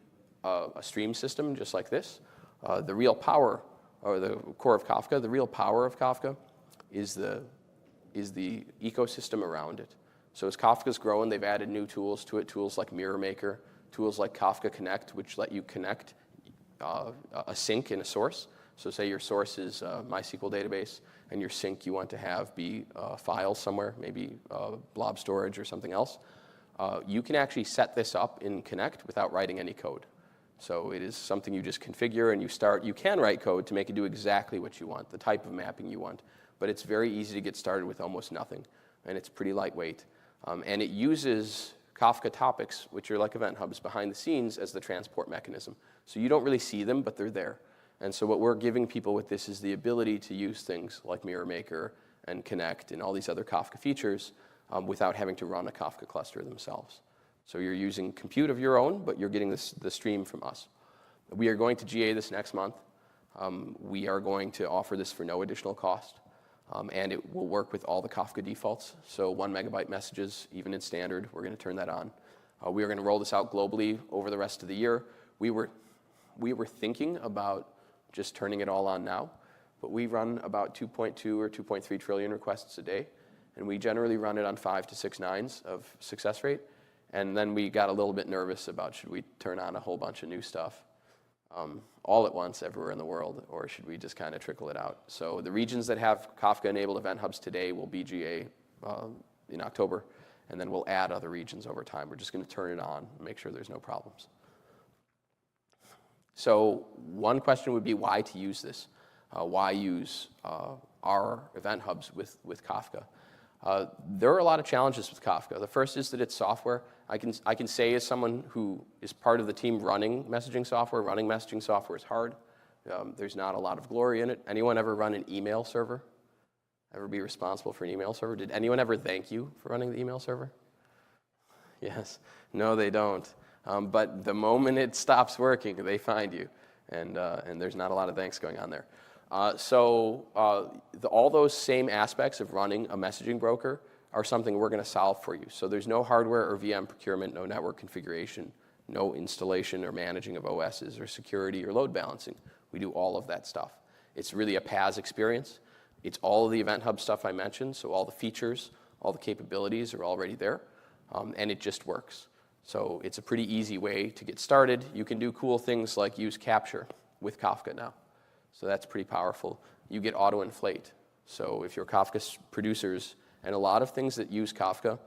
Speaker 1: a stream system just like this, the real power, or the core of Kafka, the real power of Kafka is the ecosystem around it. So as Kafka's grown, they've added new tools to it, tools like Mirror Maker, tools like Kafka Connect, which let you connect a sink and a source. So say your source is a MySQL database, and your sink you want to have be files somewhere, maybe blob storage or something else. You can actually set this up in Connect without writing any code. So it is something you just configure and you start. You can write code to make it do exactly what you want, the type of mapping you want. But it's very easy to get started with almost nothing. And it's pretty lightweight. And it uses Kafka topics, which are like event hubs behind the scenes, as the transport mechanism. So you don't really see them, but they're there. And so what we're giving people with this is the ability to use things like Mirror Maker and Connect and all these other Kafka features without having to run a Kafka cluster themselves. So you're using compute of your own, but you're getting the stream from us. We are going to GA this next month. We are going to offer this for no additional cost. And it will work with all the Kafka defaults. So 1 megabyte messages, even in standard, we're going to turn that on. We are going to roll this out globally over the rest of the year. We were thinking about just turning it all on now, but we run about 2.2 or 2.3 trillion requests a day, and we generally run it on 5 to 6 nines of success rate. And then we got a little bit nervous about should we turn on a whole bunch of new stuff all at once everywhere in the world, or should we just kind of trickle it out? So the regions that have Kafka-enabled event hubs today will be GA in October, and then we'll add other regions over time. We're just going to turn it on and make sure there's no problems. So one question would be why to use this? Why use our event hubs with Kafka? There are a lot of challenges with Kafka. The first is that it's software. I can say as someone who is part of the team running messaging software is hard. There's not a lot of glory in it. Anyone ever run an email server? Ever be responsible for an email server? Did anyone ever thank you for running the email server? Yes. No, they don't. But the moment it stops working, they find you. And there's not a lot of thanks going on there. All those same aspects of running a messaging broker are something we're going to solve for you. So there's no hardware or VM procurement, no network configuration, no installation or managing of OSs or security or load balancing. We do all of that stuff. It's really a PaaS experience. It's all of the Event Hub stuff I mentioned, so all the features, all the capabilities are already there, and it just works. So it's a pretty easy way to get started. You can do cool things like use capture with Kafka now. So that's pretty powerful. You get auto-inflate. So if you're Kafka producers, and a lot of things that use Kafka,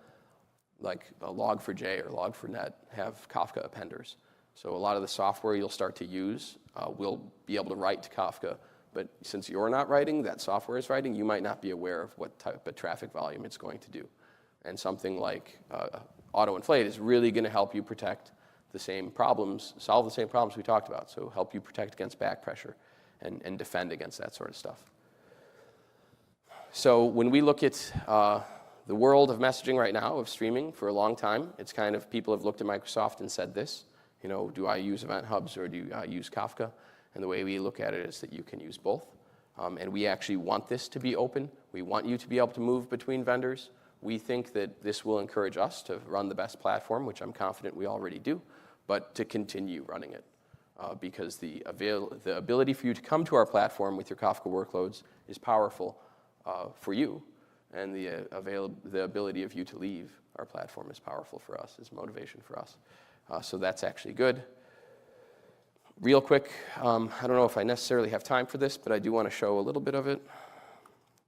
Speaker 1: like Log4j or Log4net, have Kafka appenders. So a lot of the software you'll start to use will be able to write to Kafka. But since you're not writing, that software is writing, you might not be aware of what type of traffic volume it's going to do. And something like auto-inflate is really going to help you protect the same problems, solve the same problems we talked about. So help you protect against back pressure and defend against that sort of stuff. So when we look at the world of messaging right now, of streaming for a long time, it's kind of people have looked at Microsoft and said this, you know, do I use event hubs or do I use Kafka? And the way we look at it is that you can use both. And we actually want this to be open. We want you to be able to move between vendors. We think that this will encourage us to run the best platform, which I'm confident we already do, but to continue running it. Because the ability for you to come to our platform with your Kafka workloads is powerful for you, and the ability of you to leave our platform is powerful for us, is motivation for us. So that's actually good. Real quick, I don't know if I necessarily have time for this, but I do want to show a little bit of it.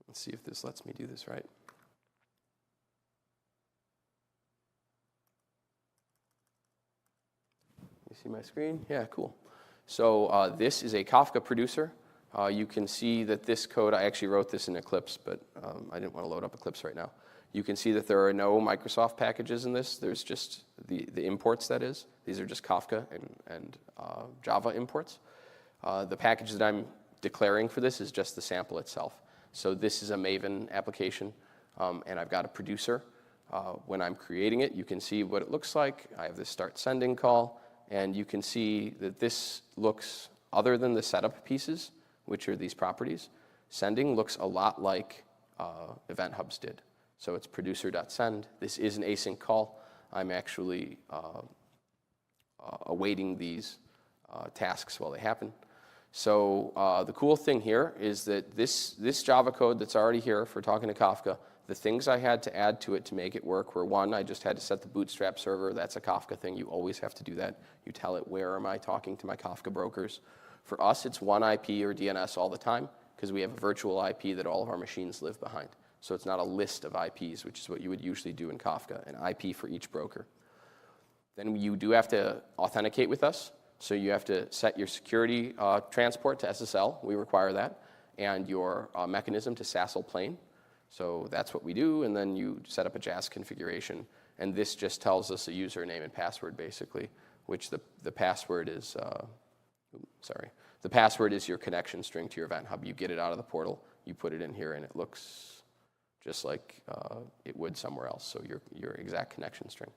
Speaker 1: Let's see if this lets me do this right. You see my screen? Yeah, cool. So this is a Kafka producer. You can see that this code, I actually wrote this in Eclipse, but I didn't want to load up Eclipse right now. You can see that there are no Microsoft packages in this. There's just the imports, that is. These are just Kafka and Java imports. The package that I'm declaring for this is just the sample itself. So this is a Maven application. and I've got a producer. When I'm creating it, you can see what it looks like. I have this start sending call, and you can see that this looks, other than the setup pieces, which are these properties, sending looks a lot like Event Hubs did. So it's producer.send. This is an async call. I'm actually awaiting these tasks while they happen. So the cool thing here is that this Java code that's already here for talking to Kafka, the things I had to add to it to make it work were, one, I just had to set the bootstrap server. That's a Kafka thing. You always have to do that. You tell it, where am I talking to my Kafka brokers? For us, it's one IP or DNS all the time, because we have a virtual IP that all of our machines live behind. So it's not a list of IPs, which is what you would usually do in Kafka, an IP for each broker. Then you do have to authenticate with us. So you have to set your security transport to SSL. We require that. And your mechanism to SASL plain. So that's what we do. And then you set up a JAS configuration. And this just tells us a username and password, basically, which the password is, the password is your connection string to your Event Hub. You get it out of the portal. You put it in here, and it looks just like it would somewhere else. So your exact connection string.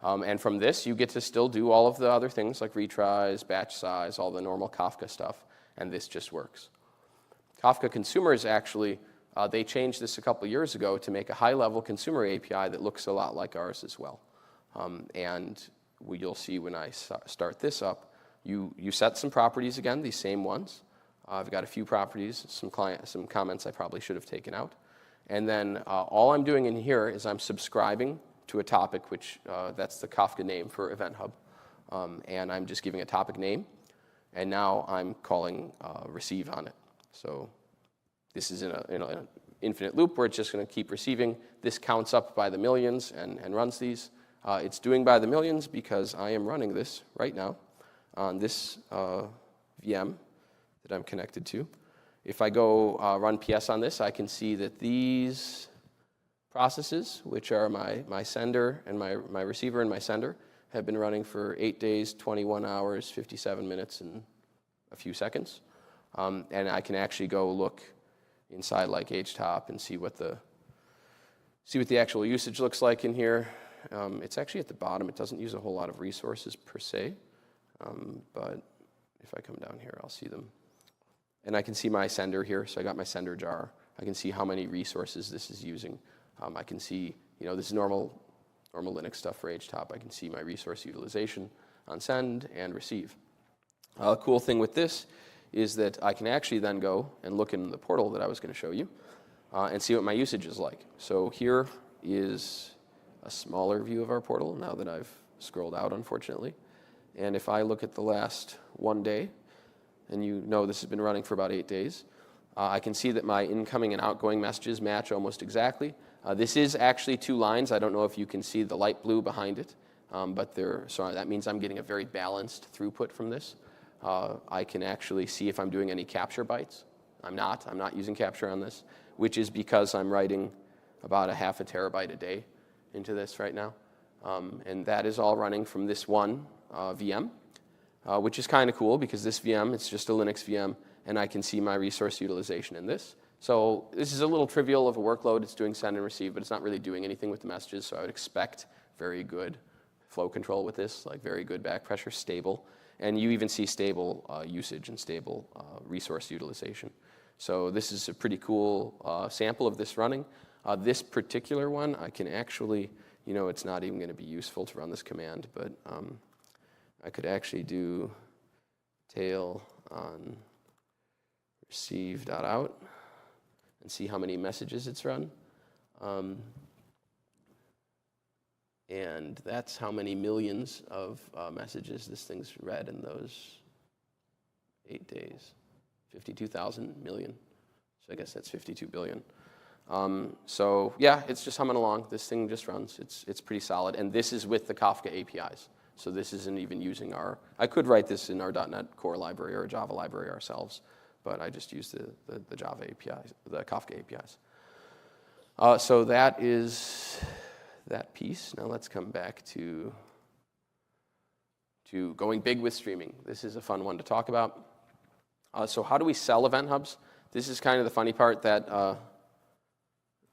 Speaker 1: And from this, you get to still do all of the other things like retries, batch size, all the normal Kafka stuff, and this just works. Kafka consumers actually, they changed this a couple years ago to make a high-level consumer API that looks a lot like ours as well. And you'll see when I start this up, you set some properties again, these same ones. I've got a few properties, some comments I probably should have taken out. And then all I'm doing in here is I'm subscribing to a topic, which that's the Kafka name for Event Hub. And I'm just giving a topic name. And now I'm calling receive on it. So this is in an infinite loop where it's just going to keep receiving. This counts up by the millions and runs these. It's doing by the millions because I am running this right now on this VM that I'm connected to. If I go run PS on this, I can see that these processes, which are my sender and my receiver and my sender, have been running for 8 days, 21 hours, 57 minutes, and a few seconds. And I can actually go look inside like HTOP and see what the actual usage looks like in here. It's actually at the bottom. It doesn't use a whole lot of resources per se. But if I come down here, I'll see them. And I can see my sender here. So I got my sender jar. I can see how many resources this is using. I can see, this is normal Linux stuff for HTOP. I can see my resource utilization on send and receive. The cool thing with this is that I can actually then go and look in the portal that I was going to show you and see what my usage is like. So here is a smaller view of our portal now that I've scrolled out, unfortunately. And if I look at the last 1 day, and this has been running for about 8 days, I can see that my incoming and outgoing messages match almost exactly. This is actually 2 lines. I don't know if you can see the light blue behind it, but that means I'm getting a very balanced throughput from this. I can actually see if I'm doing any capture bytes. I'm not using capture on this, which is because I'm writing about a half a terabyte a day into this right now. And that is all running from this one VM, which is kind of cool because this VM, it's just a Linux VM, and I can see my resource utilization in this. So this is a little trivial of a workload. It's doing send and receive, but it's not really doing anything with the messages, so I would expect very good flow control with this, like very good back pressure, stable. And you even see stable usage and stable resource utilization. So this is a pretty cool sample of this running. This particular one, I can actually, it's not even going to be useful to run this command, but I could actually do tail on receive.out and see how many messages it's run. And that's how many millions of messages this thing's read in those 8 days. 52,000 million. So I guess that's 52 billion. So yeah, it's just humming along. This thing just runs. It's pretty solid. And this is with the Kafka APIs. So this isn't even using I could write this in our .NET Core library or a Java library ourselves, but I just use the Java APIs, the Kafka APIs. So that is that piece. Now let's come back to going big with streaming. This is a fun one to talk about. So how do we sell Event Hubs? This is kind of the funny part that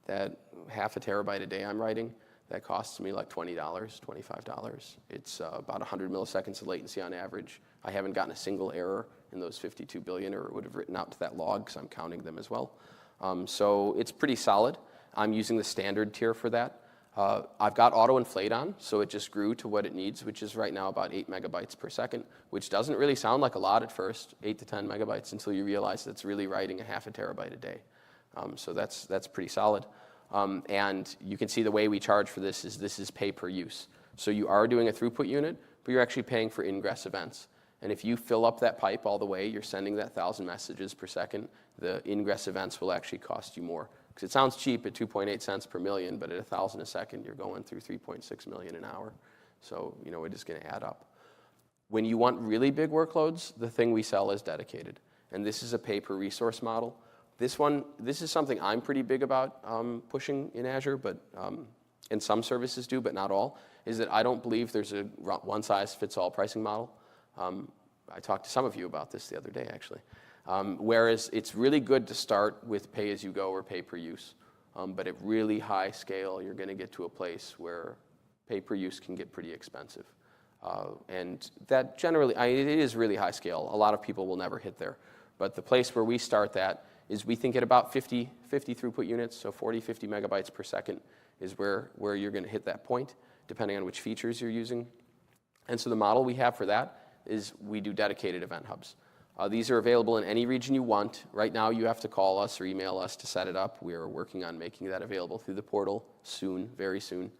Speaker 1: that half a terabyte a day I'm writing, that costs me like $20, $25. It's about 100 milliseconds of latency on average. I haven't gotten a single error in those 52 billion, or it would have written out to that log because I'm counting them as well. So it's pretty solid. I'm using the standard tier for that. I've got auto-inflate on, so it just grew to what it needs, which is right now about 8 megabytes per second, which doesn't really sound like a lot at first, 8 to 10 megabytes, until you realize it's really writing a half a terabyte a day. So that's pretty solid. And you can see the way we charge for this is pay per use. So you are doing a throughput unit, but you're actually paying for ingress events. And if you fill up that pipe all the way, you're sending that 1,000 messages per second, the ingress events will actually cost you more. Because it sounds cheap at 2.8 cents per million, but at 1,000 a second, you're going through 3.6 million an hour. So, it is going to add up. When you want really big workloads, the thing we sell is dedicated. And this is a pay-per-resource model. This is something I'm pretty big about pushing in Azure, but and some services do, but not all, is that I don't believe there's a one-size-fits-all pricing model. I talked to some of you about this the other day, actually. Whereas it's really good to start with pay-as-you-go or pay-per-use. But at really high scale, you're going to get to a place where pay-per-use can get pretty expensive. And that generally, it is really high scale. A lot of people will never hit there. But the place where we start that is we think at about 50 throughput units, so 40, 50 megabytes per second is where you're going to hit that point, depending on which features you're using. And so the model we have for that is we do dedicated event hubs. These are available in any region you want. Right now, you have to call us or email us to set it up. We are working on making that available through the portal soon, very soon.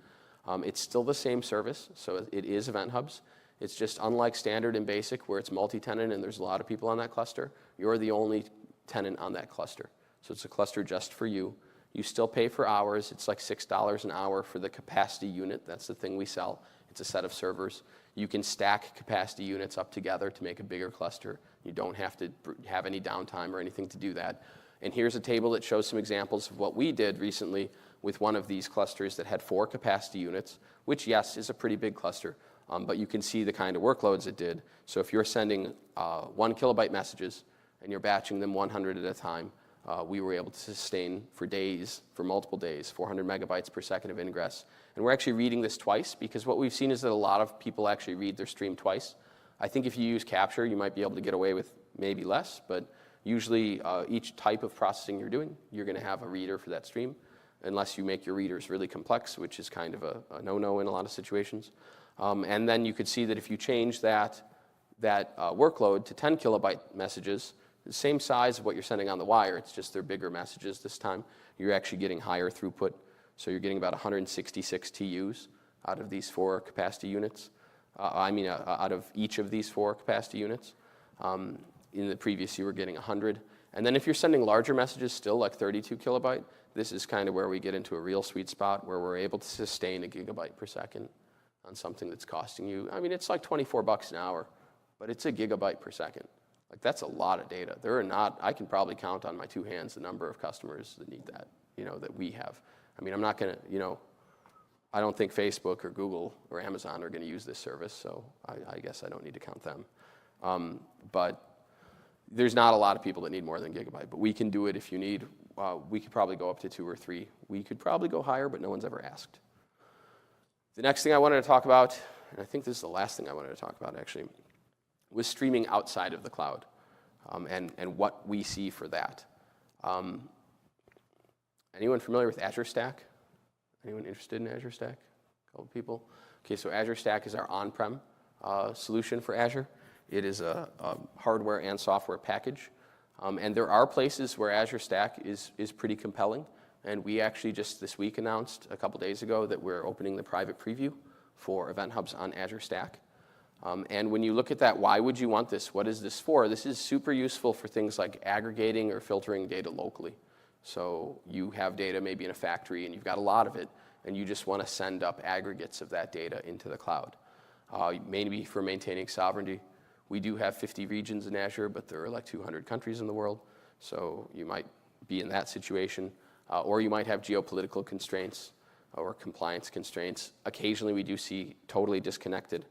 Speaker 1: It's still the same service, so it is event hubs. It's just unlike standard and basic, where it's multi-tenant and there's a lot of people on that cluster. You're the only tenant on that cluster. So it's a cluster just for you. You still pay for hours. It's like $6 an hour for the capacity unit. That's the thing we sell. It's a set of servers. You can stack capacity units up together to make a bigger cluster. You don't have to have any downtime or anything to do that. And here's a table that shows some examples of what we did recently with one of these clusters that had 4 capacity units, which, yes, is a pretty big cluster. But you can see the kind of workloads it did. So if you're sending 1 kilobyte messages and you're batching them 100 at a time, we were able to sustain for days, for multiple days, 400 megabytes per second of ingress. And we're actually reading this twice, because what we've seen is that a lot of people actually read their stream twice. I think if you use capture, you might be able to get away with maybe less, but usually each type of processing you're doing, you're going to have a reader for that stream, unless you make your readers really complex, which is kind of a no-no in a lot of situations. And then you could see that if you change that workload to 10 kilobyte messages, the same size of what you're sending on the wire, it's just they're bigger messages this time, you're actually getting higher throughput. So you're getting about 166 TUs out of these 4 capacity units. Out of each of these 4 capacity units. In the previous, you were getting 100. And then if you're sending larger messages, still like 32 kilobyte, this is kind of where we get into a real sweet spot where we're able to sustain a gigabyte per second on something that's costing you, it's like $24 an hour, but it's a gigabyte per second. Like, that's a lot of data. I can probably count on my 2 hands the number of customers that need that, that we have. I'm not going to, I don't think Facebook or Google or Amazon are going to use this service, so I guess I don't need to count them. But there's not a lot of people that need more than gigabyte, but we can do it if you need. We could probably go up to 2 or 3. We could probably go higher, but no one's ever asked. The next thing I wanted to talk about, and I think this is the last thing I wanted to talk about actually, was streaming outside of the cloud, and what we see for that. Anyone familiar with Azure Stack? Anyone interested in Azure Stack? A couple people. Okay, so Azure Stack is our on-prem solution for Azure. It is a hardware and software package. And there are places where Azure Stack is pretty compelling. And we actually just this week announced a couple days ago that we're opening the private preview for event hubs on Azure Stack. And when you look at that, why would you want this? What is this for? This is super useful for things like aggregating or filtering data locally. So you have data maybe in a factory and you've got a lot of it, and you just want to send up aggregates of that data into the cloud. Maybe for maintaining sovereignty. We do have 50 regions in Azure, but there are like 200 countries in the world. So you might be in that situation. Or you might have geopolitical constraints or compliance constraints. Occasionally we do see totally disconnected.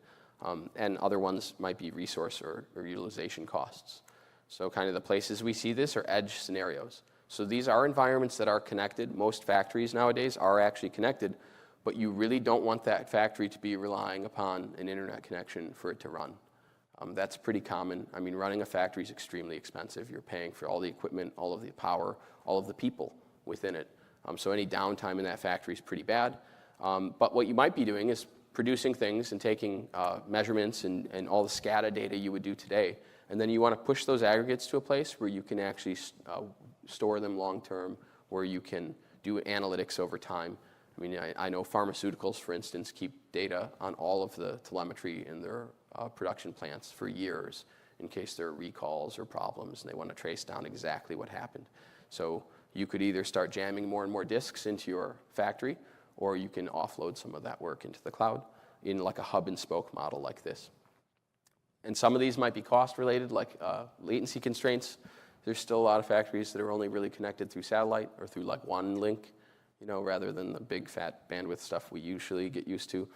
Speaker 1: And other ones might be resource or utilization costs. So kind of the places we see this are edge scenarios. So these are environments that are connected. Most factories nowadays are actually connected, but you really don't want that factory to be relying upon an internet connection for it to run. That's pretty common. I mean, running a factory is extremely expensive. You're paying for all the equipment, all of the power, all of the people within it. So any downtime in that factory is pretty bad. But what you might be doing is producing things and taking measurements and all the SCADA data you would do today. And then you want to push those aggregates to a place where you can actually store them long term, where you can do analytics over time. I mean, I know pharmaceuticals, for instance, keep data on all of the telemetry in their production plants for years in case there are recalls or problems and they want to trace down exactly what happened. So you could either start jamming more and more disks into your factory, or you can offload some of that work into the cloud in like a hub and spoke model like this. And some of these might be cost related, like latency constraints. There's still a lot of factories that are only really connected through satellite or through like one link, rather than the big fat bandwidth stuff we usually get used to.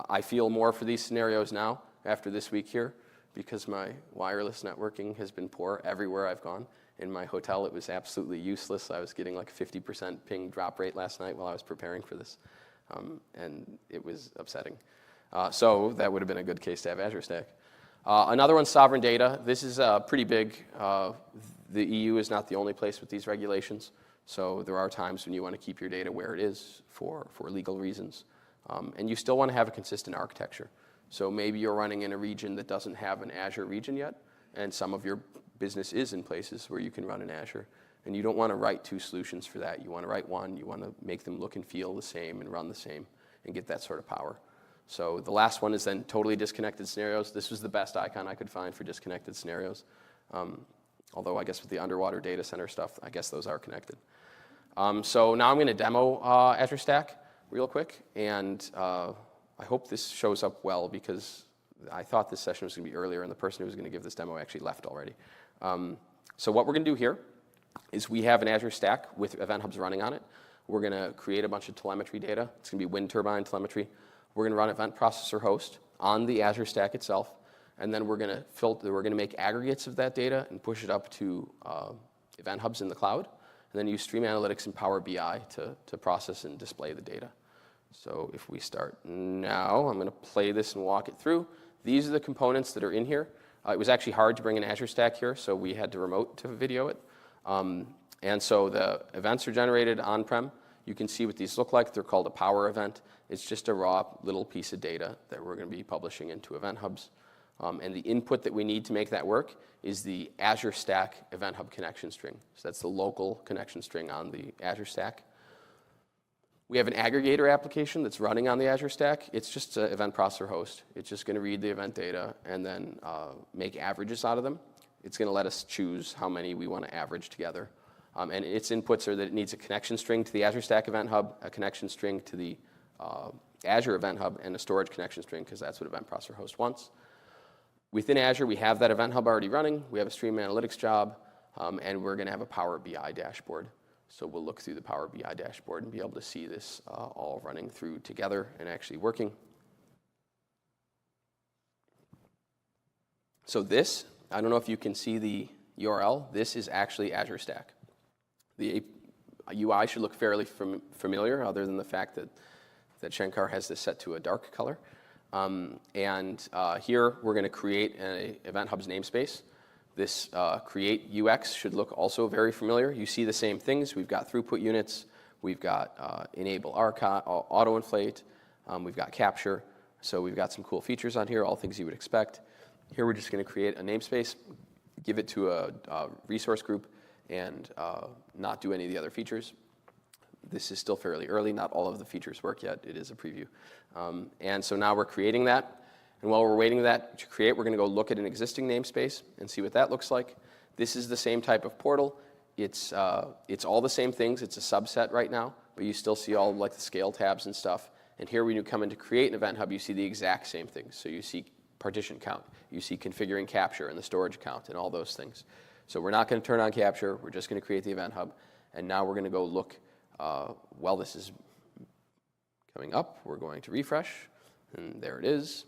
Speaker 1: I feel more for these scenarios now after this week here, because my wireless networking has been poor everywhere I've gone. In my hotel, it was absolutely useless. I was getting like a 50% ping drop rate last night while I was preparing for this, and it was upsetting. So that would have been a good case to have Azure Stack. Another one, sovereign data. This is pretty big. The EU is not the only place with these regulations, so there are times when you want to keep your data where it is for legal reasons. And you still want to have a consistent architecture. So maybe you're running in a region that doesn't have an Azure region yet, and some of your business is in places where you can run in Azure. And you don't want to write two solutions for that. You want to write one. You want to make them look and feel the same and run the same and get that sort of power. So the last one is then totally disconnected scenarios. This was the best icon I could find for disconnected scenarios. Although I guess with the underwater data center stuff, I guess those are connected. So now I'm going to demo Azure Stack real quick. And I hope this shows up well, because I thought this session was going to be earlier, and the person who was going to give this demo actually left already. So what we're going to do here is we have an Azure Stack with event hubs running on it. We're going to create a bunch of telemetry data. It's going to be wind turbine telemetry. We're going to run event processor host on the Azure Stack itself, and then we're going to filter. We're going to make aggregates of that data and push it up to event hubs in the cloud, and then use Stream Analytics and Power BI to process and display the data. So if we start now, I'm going to play this and walk it through. These are the components that are in here. It was actually hard to bring an Azure Stack here, so we had to remote to video it. And so the events are generated on-prem. You can see what these look like. They're called a power event. It's just a raw little piece of data that we're going to be publishing into event hubs. And the input that we need to make that work is the Azure Stack event hub connection string. So that's the local connection string on the Azure Stack. We have an aggregator application that's running on the Azure Stack. It's just an event processor host. It's just going to read the event data and then make averages out of them. It's going to let us choose how many we want to average together. And its inputs are that it needs a connection string to the Azure Stack Event Hub, a connection string to the Azure Event Hub, and a storage connection string, because that's what Event Processor Host wants. Within Azure, we have that Event Hub already running. We have a Stream Analytics job, and we're going to have a Power BI dashboard. So we'll look through the Power BI dashboard and be able to see this all running through together and actually working. So this, I don't know if you can see the URL. This is actually Azure Stack. The UI should look fairly familiar, other than the fact that Shankar has this set to a dark color. Here we're going to create an Event Hub's namespace. This create UX should look also very familiar. You see the same things. We've got throughput units. We've got enable archive, auto-inflate. We've got capture. So we've got some cool features on here, all things you would expect. Here we're just going to create a namespace, give it to a resource group, and not do any of the other features. This is still fairly early. Not all of the features work yet. It is a preview. And so now we're creating that. And while we're waiting that to create, we're going to go look at an existing namespace and see what that looks like. This is the same type of portal. It's all the same things. It's a subset right now, but you still see all like the scale tabs and stuff. And here when you come in to create an Event Hub, you see the exact same things. So you see partition count. You see configuring capture and the storage count and all those things. So we're not going to turn on capture. We're just going to create the Event Hub. And now we're going to go look. While this is coming up, we're going to refresh. And there it is.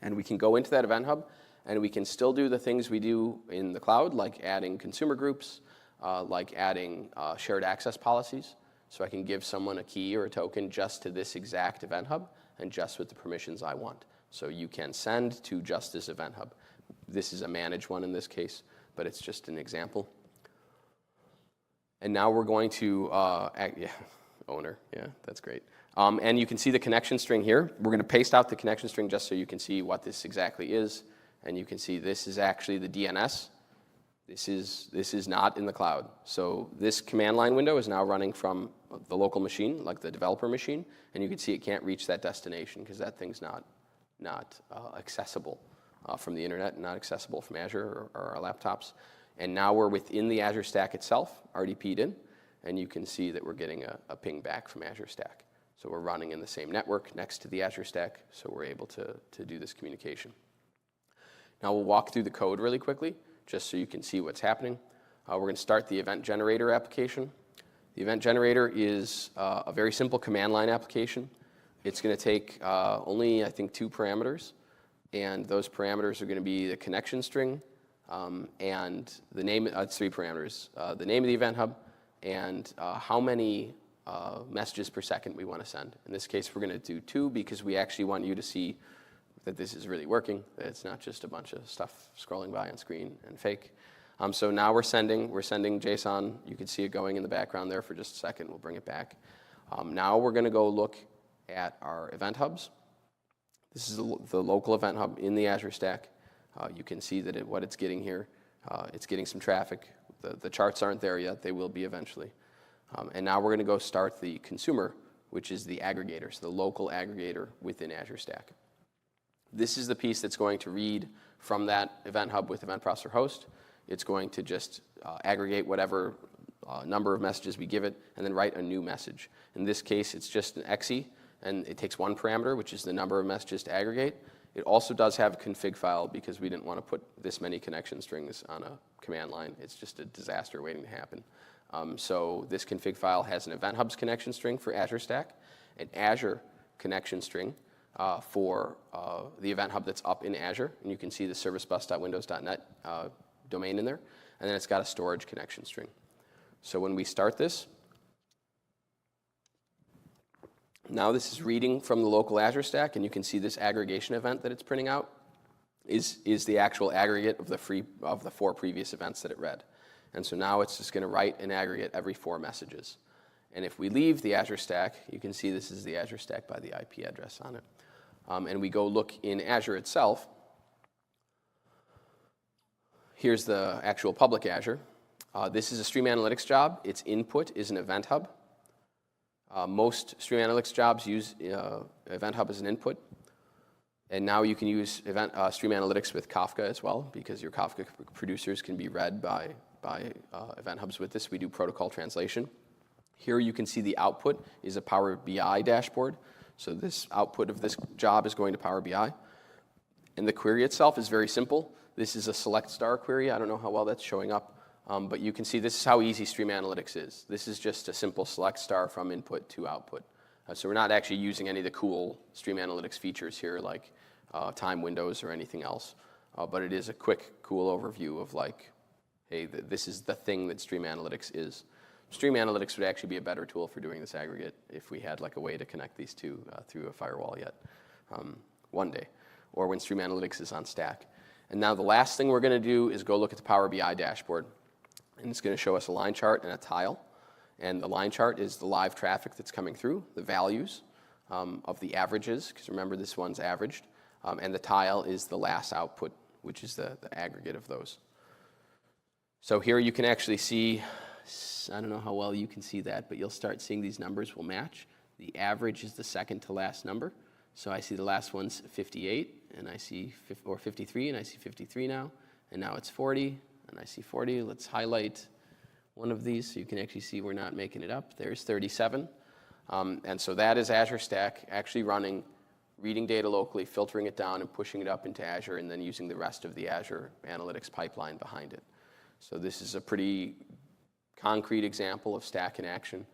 Speaker 1: And we can go into that Event Hub, and we can still do the things we do in the cloud, like adding consumer groups, like adding shared access policies. So I can give someone a key or a token just to this exact Event Hub and just with the permissions I want. So you can send to just this Event Hub. This is a managed one in this case, but it's just an example. And now we're going to, owner, yeah, that's great. And you can see the connection string here. We're going to paste out the connection string just so you can see what this exactly is. And you can see this is actually the DNS. This is not in the cloud. So this command line window is now running from the local machine, like the developer machine. And you can see it can't reach that destination because that thing's not accessible from the internet, not accessible from Azure or our laptops. And now we're within the Azure Stack itself, RDP'd in. And you can see that we're getting a ping back from Azure Stack. So we're running in the same network next to the Azure Stack, so we're able to do this communication. Now we'll walk through the code really quickly, just so you can see what's happening. We're going to start the event generator application. The event generator is a very simple command line application. It's going to take only, I think, 2 parameters. And those parameters are going to be the connection string and the name, it's 3 parameters. The name of the event hub and how many messages per second we want to send. In this case, we're going to do 2 because we actually want you to see that this is really working, that it's not just a bunch of stuff scrolling by on screen and fake. So now we're sending JSON. You can see it going in the background there for just a second. We'll bring it back. Now we're going to go look at our event hubs. This is the local event hub in the Azure Stack. You can see that what it's getting here, it's getting some traffic. The charts aren't there yet. They will be eventually. And now we're going to go start the consumer, which is the aggregator, so the local aggregator within Azure Stack. This is the piece that's going to read from that event hub with event processor host. It's going to just aggregate whatever number of messages we give it and then write a new message. In this case, it's just an exe, and it takes 1 parameter, which is the number of messages to aggregate. It also does have a config file because we didn't want to put this many connection strings on a command line. It's just a disaster waiting to happen. So this config file has an event hubs connection string for Azure Stack, an Azure connection string for the event hub that's up in Azure. And you can see the servicebus.windows.net domain in there. And then it's got a storage connection string. So when we start this, now this is reading from the local Azure Stack, and you can see this aggregation event that it's printing out is the actual aggregate of the 4 previous events that it read. And so now it's just going to write an aggregate every 4 messages. And if we leave the Azure Stack, you can see this is the Azure Stack by the IP address on it. And we go look in Azure itself. Here's the actual public Azure. This is a Stream Analytics job. Its input is an event hub. Most Stream Analytics jobs use Event Hub as an input. And now you can use Stream Analytics with Kafka as well, because your Kafka producers can be read by Event Hubs with this. We do protocol translation. Here you can see the output is a Power BI dashboard. So this output of this job is going to Power BI. And the query itself is very simple. This is a select star query. I don't know how well that's showing up. But you can see this is how easy Stream Analytics is. This is just a simple select star from input to output. So we're not actually using any of the cool Stream Analytics features here like time windows or anything else. But it is a quick, cool overview of like, hey, this is the thing that Stream Analytics is. Stream Analytics would actually be a better tool for doing this aggregate if we had like a way to connect these two through a firewall yet one day, or when Stream Analytics is on Stack. And now the last thing we're going to do is go look at the Power BI dashboard. And it's going to show us a line chart and a tile. And the line chart is the live traffic that's coming through, the values of the averages, because remember this one's averaged. And the tile is the last output, which is the aggregate of those. So here you can actually see, I don't know how well you can see that, but you'll start seeing these numbers will match. The average is the second to last number. So I see the last one's 58, and I see, or 53, and I see 53 now. And now it's 40. And I see 40. Let's highlight one of these so you can actually see we're not making it up. There's 37. And so that is Azure Stack actually running, reading data locally, filtering it down, and pushing it up into Azure, and then using the rest of the Azure Analytics pipeline behind it. So this is a pretty concrete example of Stack in action.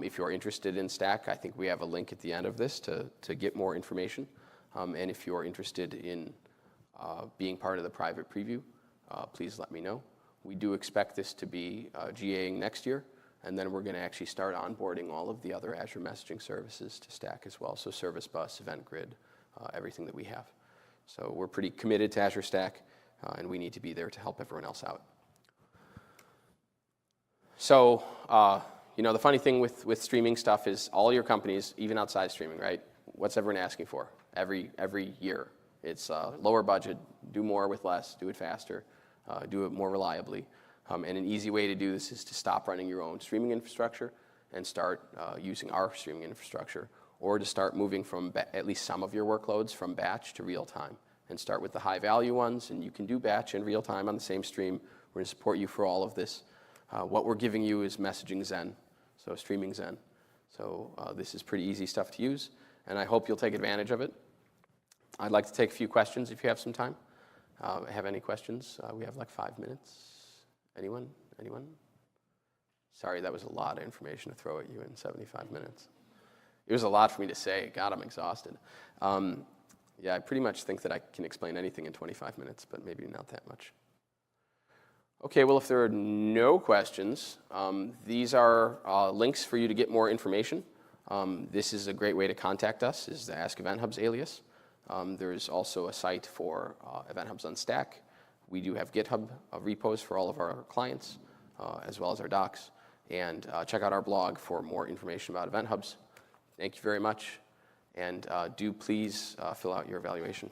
Speaker 1: If you're interested in Stack, I think we have a link at the end of this to get more information. And if you're interested in being part of the private preview, please let me know. We do expect this to be GAing next year, and then we're going to actually start onboarding all of the other Azure messaging services to Stack as well, so Service Bus, Event Grid, everything that we have. So we're pretty committed to Azure Stack, and we need to be there to help everyone else out. So, the funny thing with streaming stuff is all your companies, even outside streaming, right? What's everyone asking for every year? It's lower budget, do more with less, do it faster, do it more reliably. And an easy way to do this is to stop running your own streaming infrastructure and start using our streaming infrastructure, or to start moving from at least some of your workloads from batch to real time, and start with the high value ones. And you can do batch and real time on the same stream. We're going to support you for all of this. What we're giving you is messaging Zen, so streaming Zen. So this is pretty easy stuff to use, and I hope you'll take advantage of it. I'd like to take a few questions if you have some time. Have any questions? We have like 5 minutes. Anyone? Sorry, that was a lot of information to throw at you in 75 minutes. It was a lot for me to say. God, I'm exhausted. Yeah, I pretty much think that I can explain anything in 25 minutes, but maybe not that much. Okay, well, if there are no questions, these are links for you to get more information. This is a great way to contact us, is the Ask Event Hubs alias. There's also a site for Event Hubs on Stack. We do have GitHub repos for all of our clients, as well as our docs. And check out our blog for more information about Event Hubs. Thank you very much. And do please fill out your evaluation.